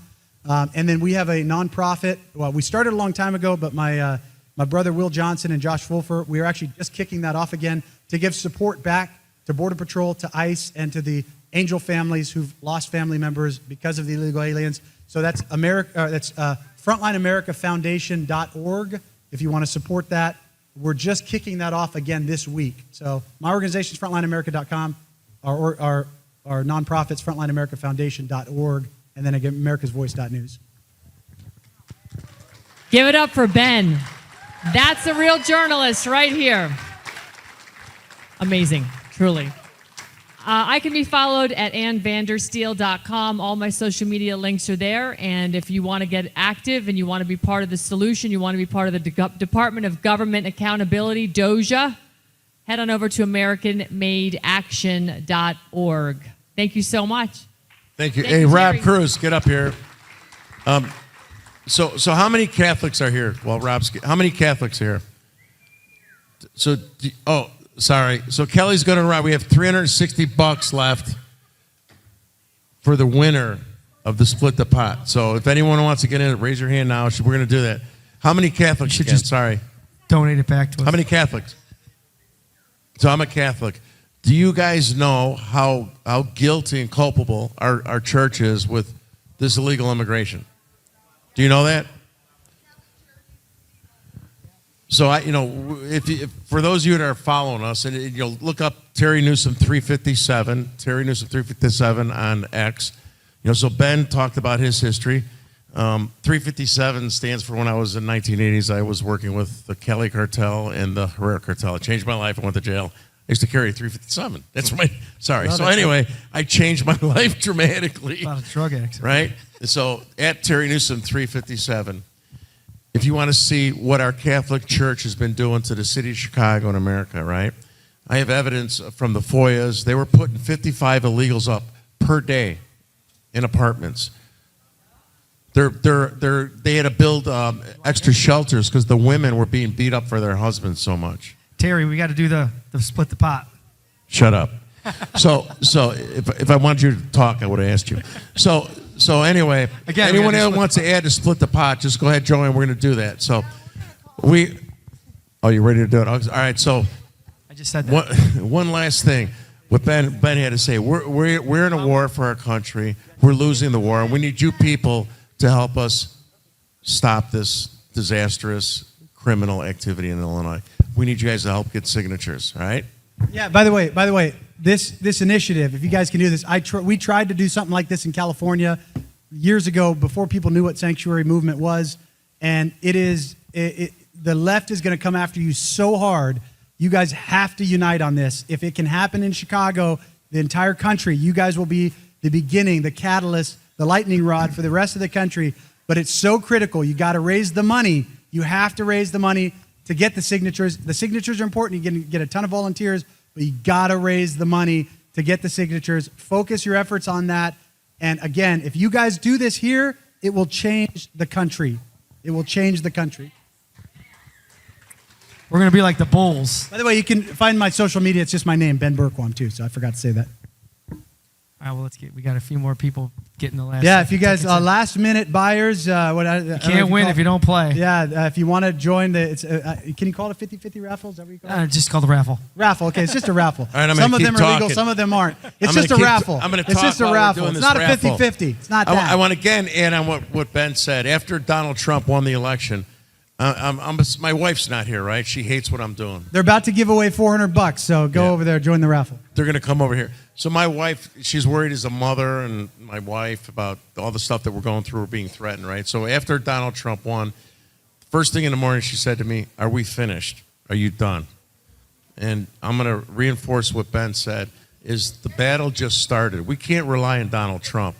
And then we have a nonprofit. Well, we started a long time ago, but my brother Will Johnson and Josh Fulfer, we are actually just kicking that off again to give support back to Border Patrol, to ICE, and to the Angel families who've lost family members because of the illegal aliens. So that's frontlineamericafoundation.org if you want to support that. We're just kicking that off again this week. So my organization is frontlineamerica.com. Our nonprofit's frontlineamericafoundation.org. And then again, americasvoice.news. Give it up for Ben. That's a real journalist right here. Amazing, truly. I can be followed at annvandersteel.com. All my social media links are there. And if you want to get active and you want to be part of the solution, you want to be part of the Department of Government Accountability, DOJA, head on over to AmericanMadeAction.org. Thank you so much. Thank you. Thank Hey, you, Rob Terry. Cruz, get up here. So how many Catholics are here? Well, how many Catholics are here? Sorry. So Kelly's going to run. We have $360 left for the winner of the Split the Pot. So if anyone wants to get in it, raise your hand now. We're going to do that. How many Catholics? should again? just- Sorry. Donate it back to us. How many Catholics? So I'm a Catholic. Do you guys know how guilty and culpable our church is with this illegal immigration? Do you know that? So if for those of you that are following us, and you'll look up Terry Newsome 357 on X. So Ben talked about his history. 357 stands for when I was in 1980s. I was working with the Cali cartel and the Herrera cartel. It changed my life. I went to jail. I used to carry 357. That's my. Sorry. So anyway, I changed my life dramatically. A lot of drug addicts. Right? So at Terry Newsome 357, if you want to see what our Catholic Church has been doing to the city of Chicago and America, right? I have evidence from the FOIAs. They were putting 55 illegals up per day in apartments. They had to build extra shelters because the women were being beat up for their husbands so much. Terry, we got to do the split the pot. Shut up. So if I wanted you to talk, I would have asked you. So anyway, Again, anyone we gotta else wants to add to Split the Pot, just go ahead, Joey, and we're going to do that. So oh, you ready to do it? All right, so I just said that. one last thing. What Ben had to say, we're in a war for our country. We're losing the war, and we need you people to help us stop this disastrous criminal activity in Illinois. We need you guys to help get signatures, all right? Yeah, by the way, this initiative, if you guys can do this, we tried to do something like this in California years ago before people knew what sanctuary movement was, and the left is going to come after you so hard. You guys have to unite on this. If it can happen in Chicago, the entire country, you guys will be the beginning, the catalyst, the lightning rod for the rest of the country. But it's so critical. You got to raise the money. You have to raise the money to get the signatures. The signatures are important. You can get a ton of volunteers, but you got to raise the money to get the signatures. Focus your efforts on that. And again, if you guys do this here, it will change the country. It will change the country. We're going to be like the Bulls. By the way, you can find my social media. It's just my name, Ben Bergquam, too. So I forgot to say that. All right, well, we got a few more people getting the last. Yeah, if you guys last minute buyers, you can't win if you don't play. Yeah, if you want to join can you call it a 50-50 raffle? Is that what you call it? Just call the raffle. Raffle. Okay, it's just a raffle. All right, some of them are legal, talking. some of them aren't. It's I'm just a gonna raffle. I'm going to It's talk just a while we're raffle. doing It's this not a raffle. 50-50. It's not that. I want to again add on what Ben said. After Donald Trump won the election, my wife's not here, right? She hates what I'm doing. They're about to give away $400, so go over there, join the raffle. They're going to come over here. So my wife, she's worried as a mother and my wife about all the stuff that we're going through. We're being threatened, right? So after Donald Trump won, first thing in the morning, she said to me, "Are we finished? Are you done?" And I'm going to reinforce what Ben said, is the battle just started. We can't rely on Donald Trump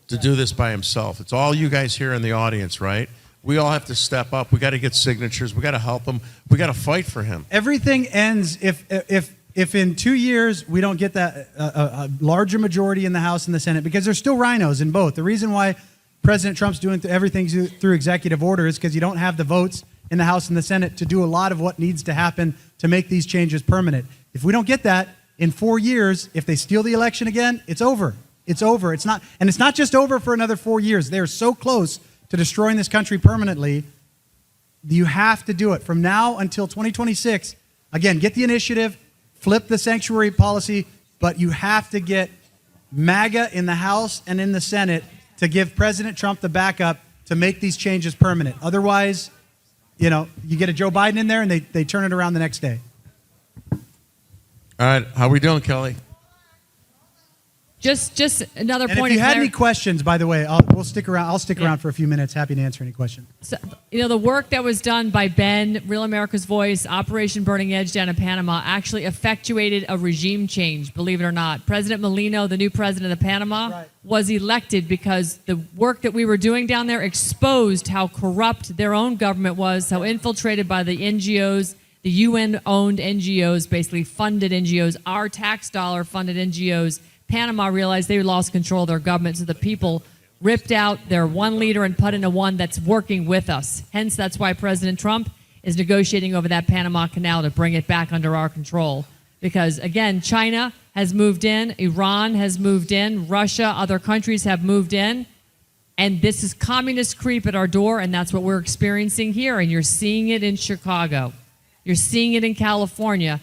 to do this by himself. It's all you guys here in the audience, right? We all have to step up. We got to get signatures. We got to help him. We got to fight for him. Everything ends if in 2 years we don't get that a larger majority in the House and the Senate, because there's still rhinos in both. The reason why President Trump's doing everything through executive order is because you don't have the votes in the House and the Senate to do a lot of what needs to happen to make these changes permanent. If we don't get that in 4 years, if they steal the election again, it's over. It's over. It's not just over for another 4 years. They're so close to destroying this country permanently. You have to do it from now until 2026. Again, get the initiative, flip the sanctuary policy, but you have to get MAGA in the House and in the Senate to give President Trump the backup to make these changes permanent. Otherwise, you get a Joe Biden in there and they turn it around the next day. All right, how we doing, Kelly? Just another And point. if you had any questions, by the way, we'll stick around. I'll stick around for a few minutes. Happy to answer any questions. So, the work that was done by Ben, Real America's Voice, Operation Burning Edge down in Panama actually effectuated a regime change, believe it or not. President Molino, the new president of Panama, was elected because the work that we were doing down there exposed how corrupt their own government was, how infiltrated by the NGOs, the UN-owned NGOs, basically funded NGOs, our tax dollar funded NGOs. Panama realized they lost control of their government, so the people ripped out their one leader and put in a one that's working with us. Hence, that's why President Trump is negotiating over that Panama Canal to bring it back under our control. Because, again, China has moved in, Iran has moved in, Russia, other countries have moved in, and this is communist creep at our door, and that's what we're experiencing here, and you're seeing it in Chicago. You're seeing it in California.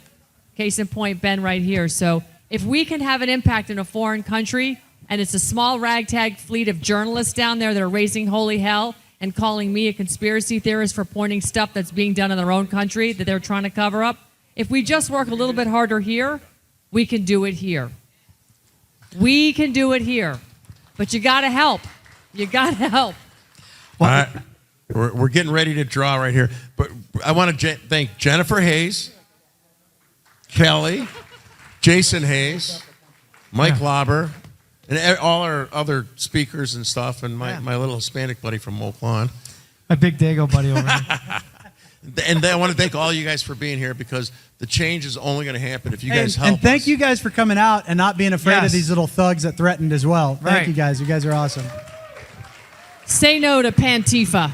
Case in point, Ben, right here. So if we can have an impact in a foreign country, and it's a small ragtag fleet of journalists down there that are raising holy hell and calling me a conspiracy theorist for pointing stuff that's being done in their own country that they're trying to cover up, if we just work a little bit harder here, we can do it here. We can do it here. But you got to help. You got to help. All right. We're getting ready to draw right here. But I want to thank Jennifer Hayes, Kelly, Jason Hayes, Mike Lauber, and all our other speakers and stuff, and my little Hispanic buddy from Oak Lawn. My big Dago buddy over here. And I want to thank all you guys for being here, because the change is only going to happen if you guys help And thank us. you guys for coming out and not being afraid of these little thugs that threatened as well. Thank you guys. You guys are awesome. Say no to Pantifa.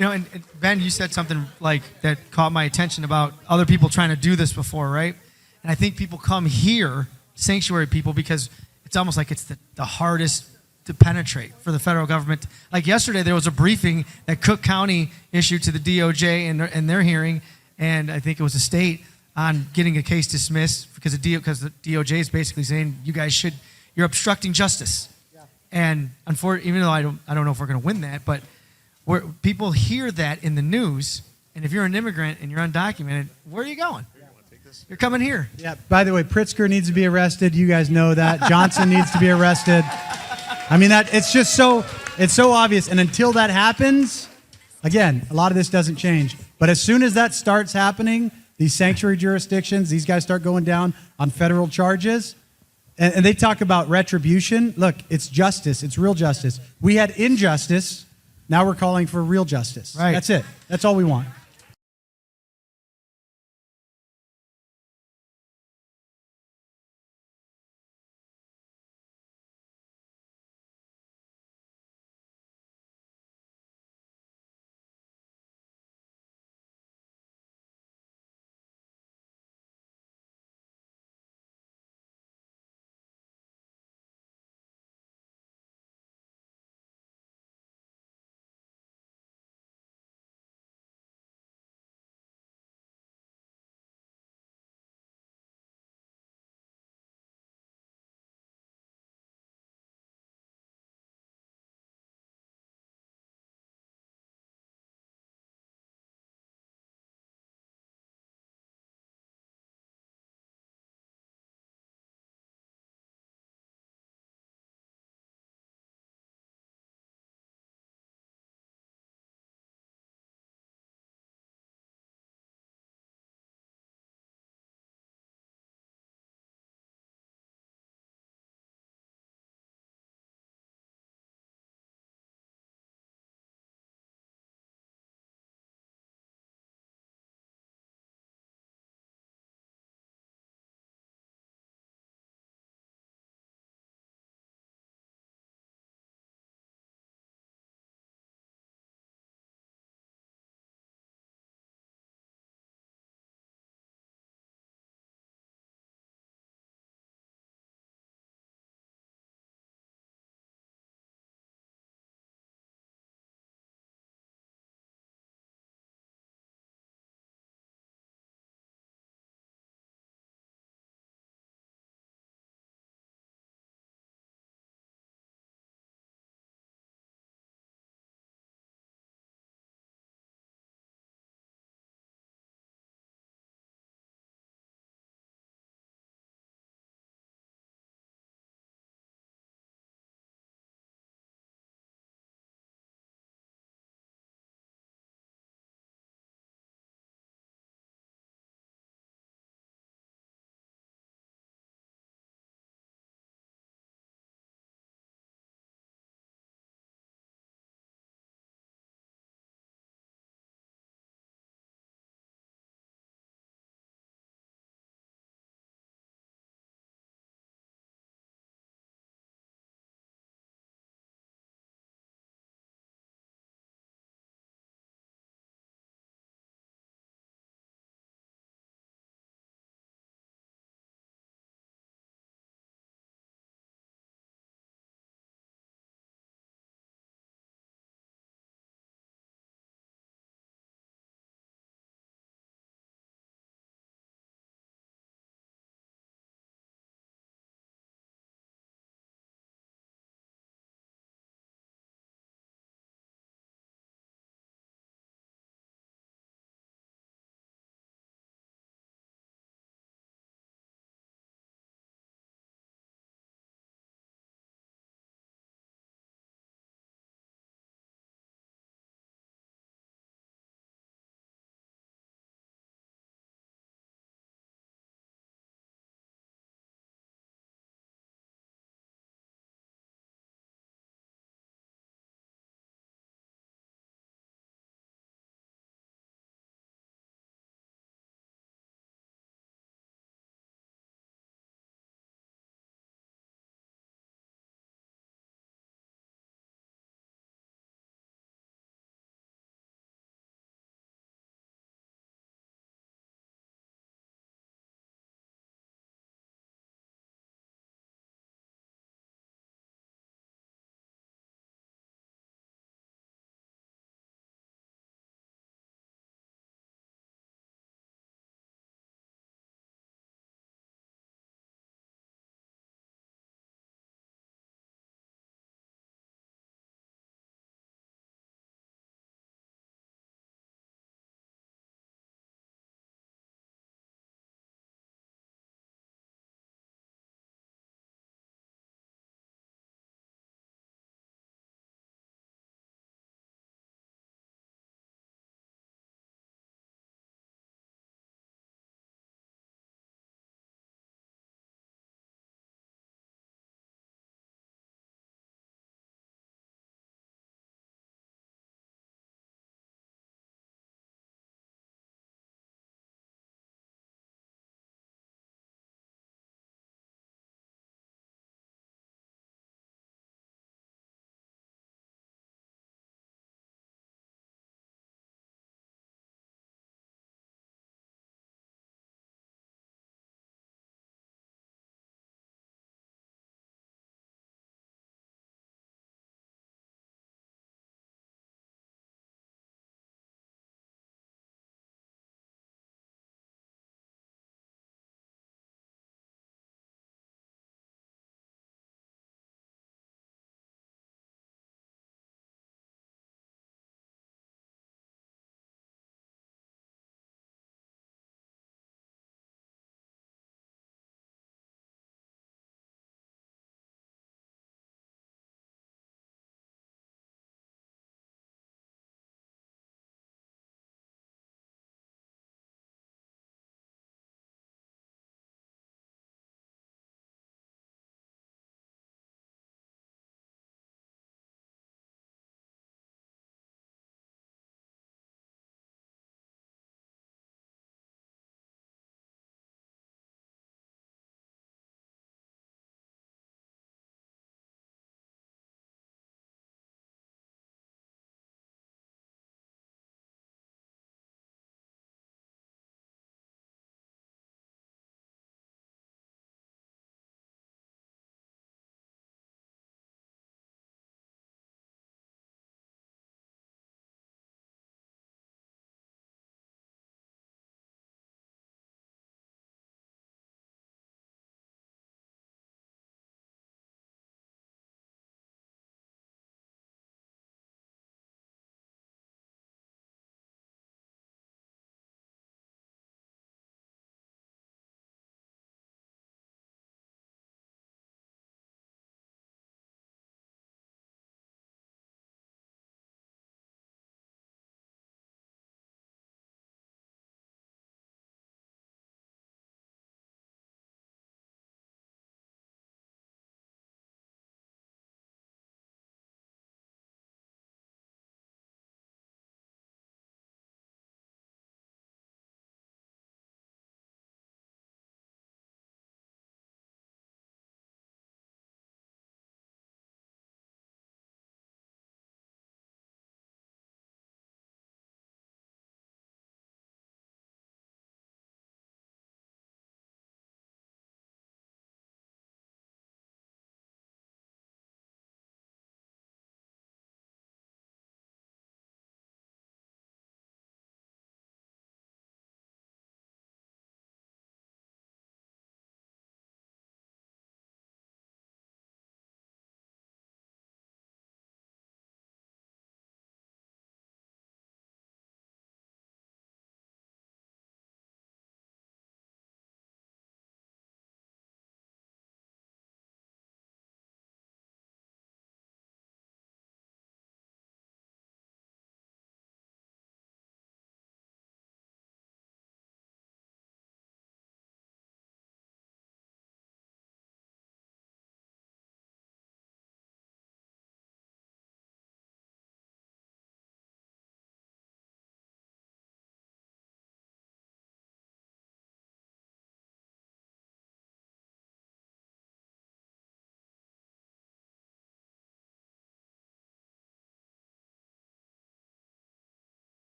And Ben, you said something like that caught my attention about other people trying to do this before, right? And I think people come here, sanctuary people, because it's almost like it's the hardest to penetrate for the federal government. Like yesterday, there was a briefing that Cook County issued to the DOJ in their hearing, and I think it was the state, on getting a case dismissed because the DOJ is basically saying you're obstructing justice. And unfortunately, even though I don't know if we're going to win that, but people hear that in the news, and if you're an immigrant and you're undocumented, where are you going? justice. You're coming here. Yeah, by the way, Pritzker needs to be arrested. You guys know that. Johnson needs to be arrested. I mean, it's so obvious. And until that happens, again, a lot of this doesn't change. But as soon as that starts happening, these sanctuary jurisdictions, these guys start going down on federal charges, and they talk about retribution. Look, it's justice. It's real justice. We had injustice. Now we're calling for real justice. Right. That's it. That's all we want.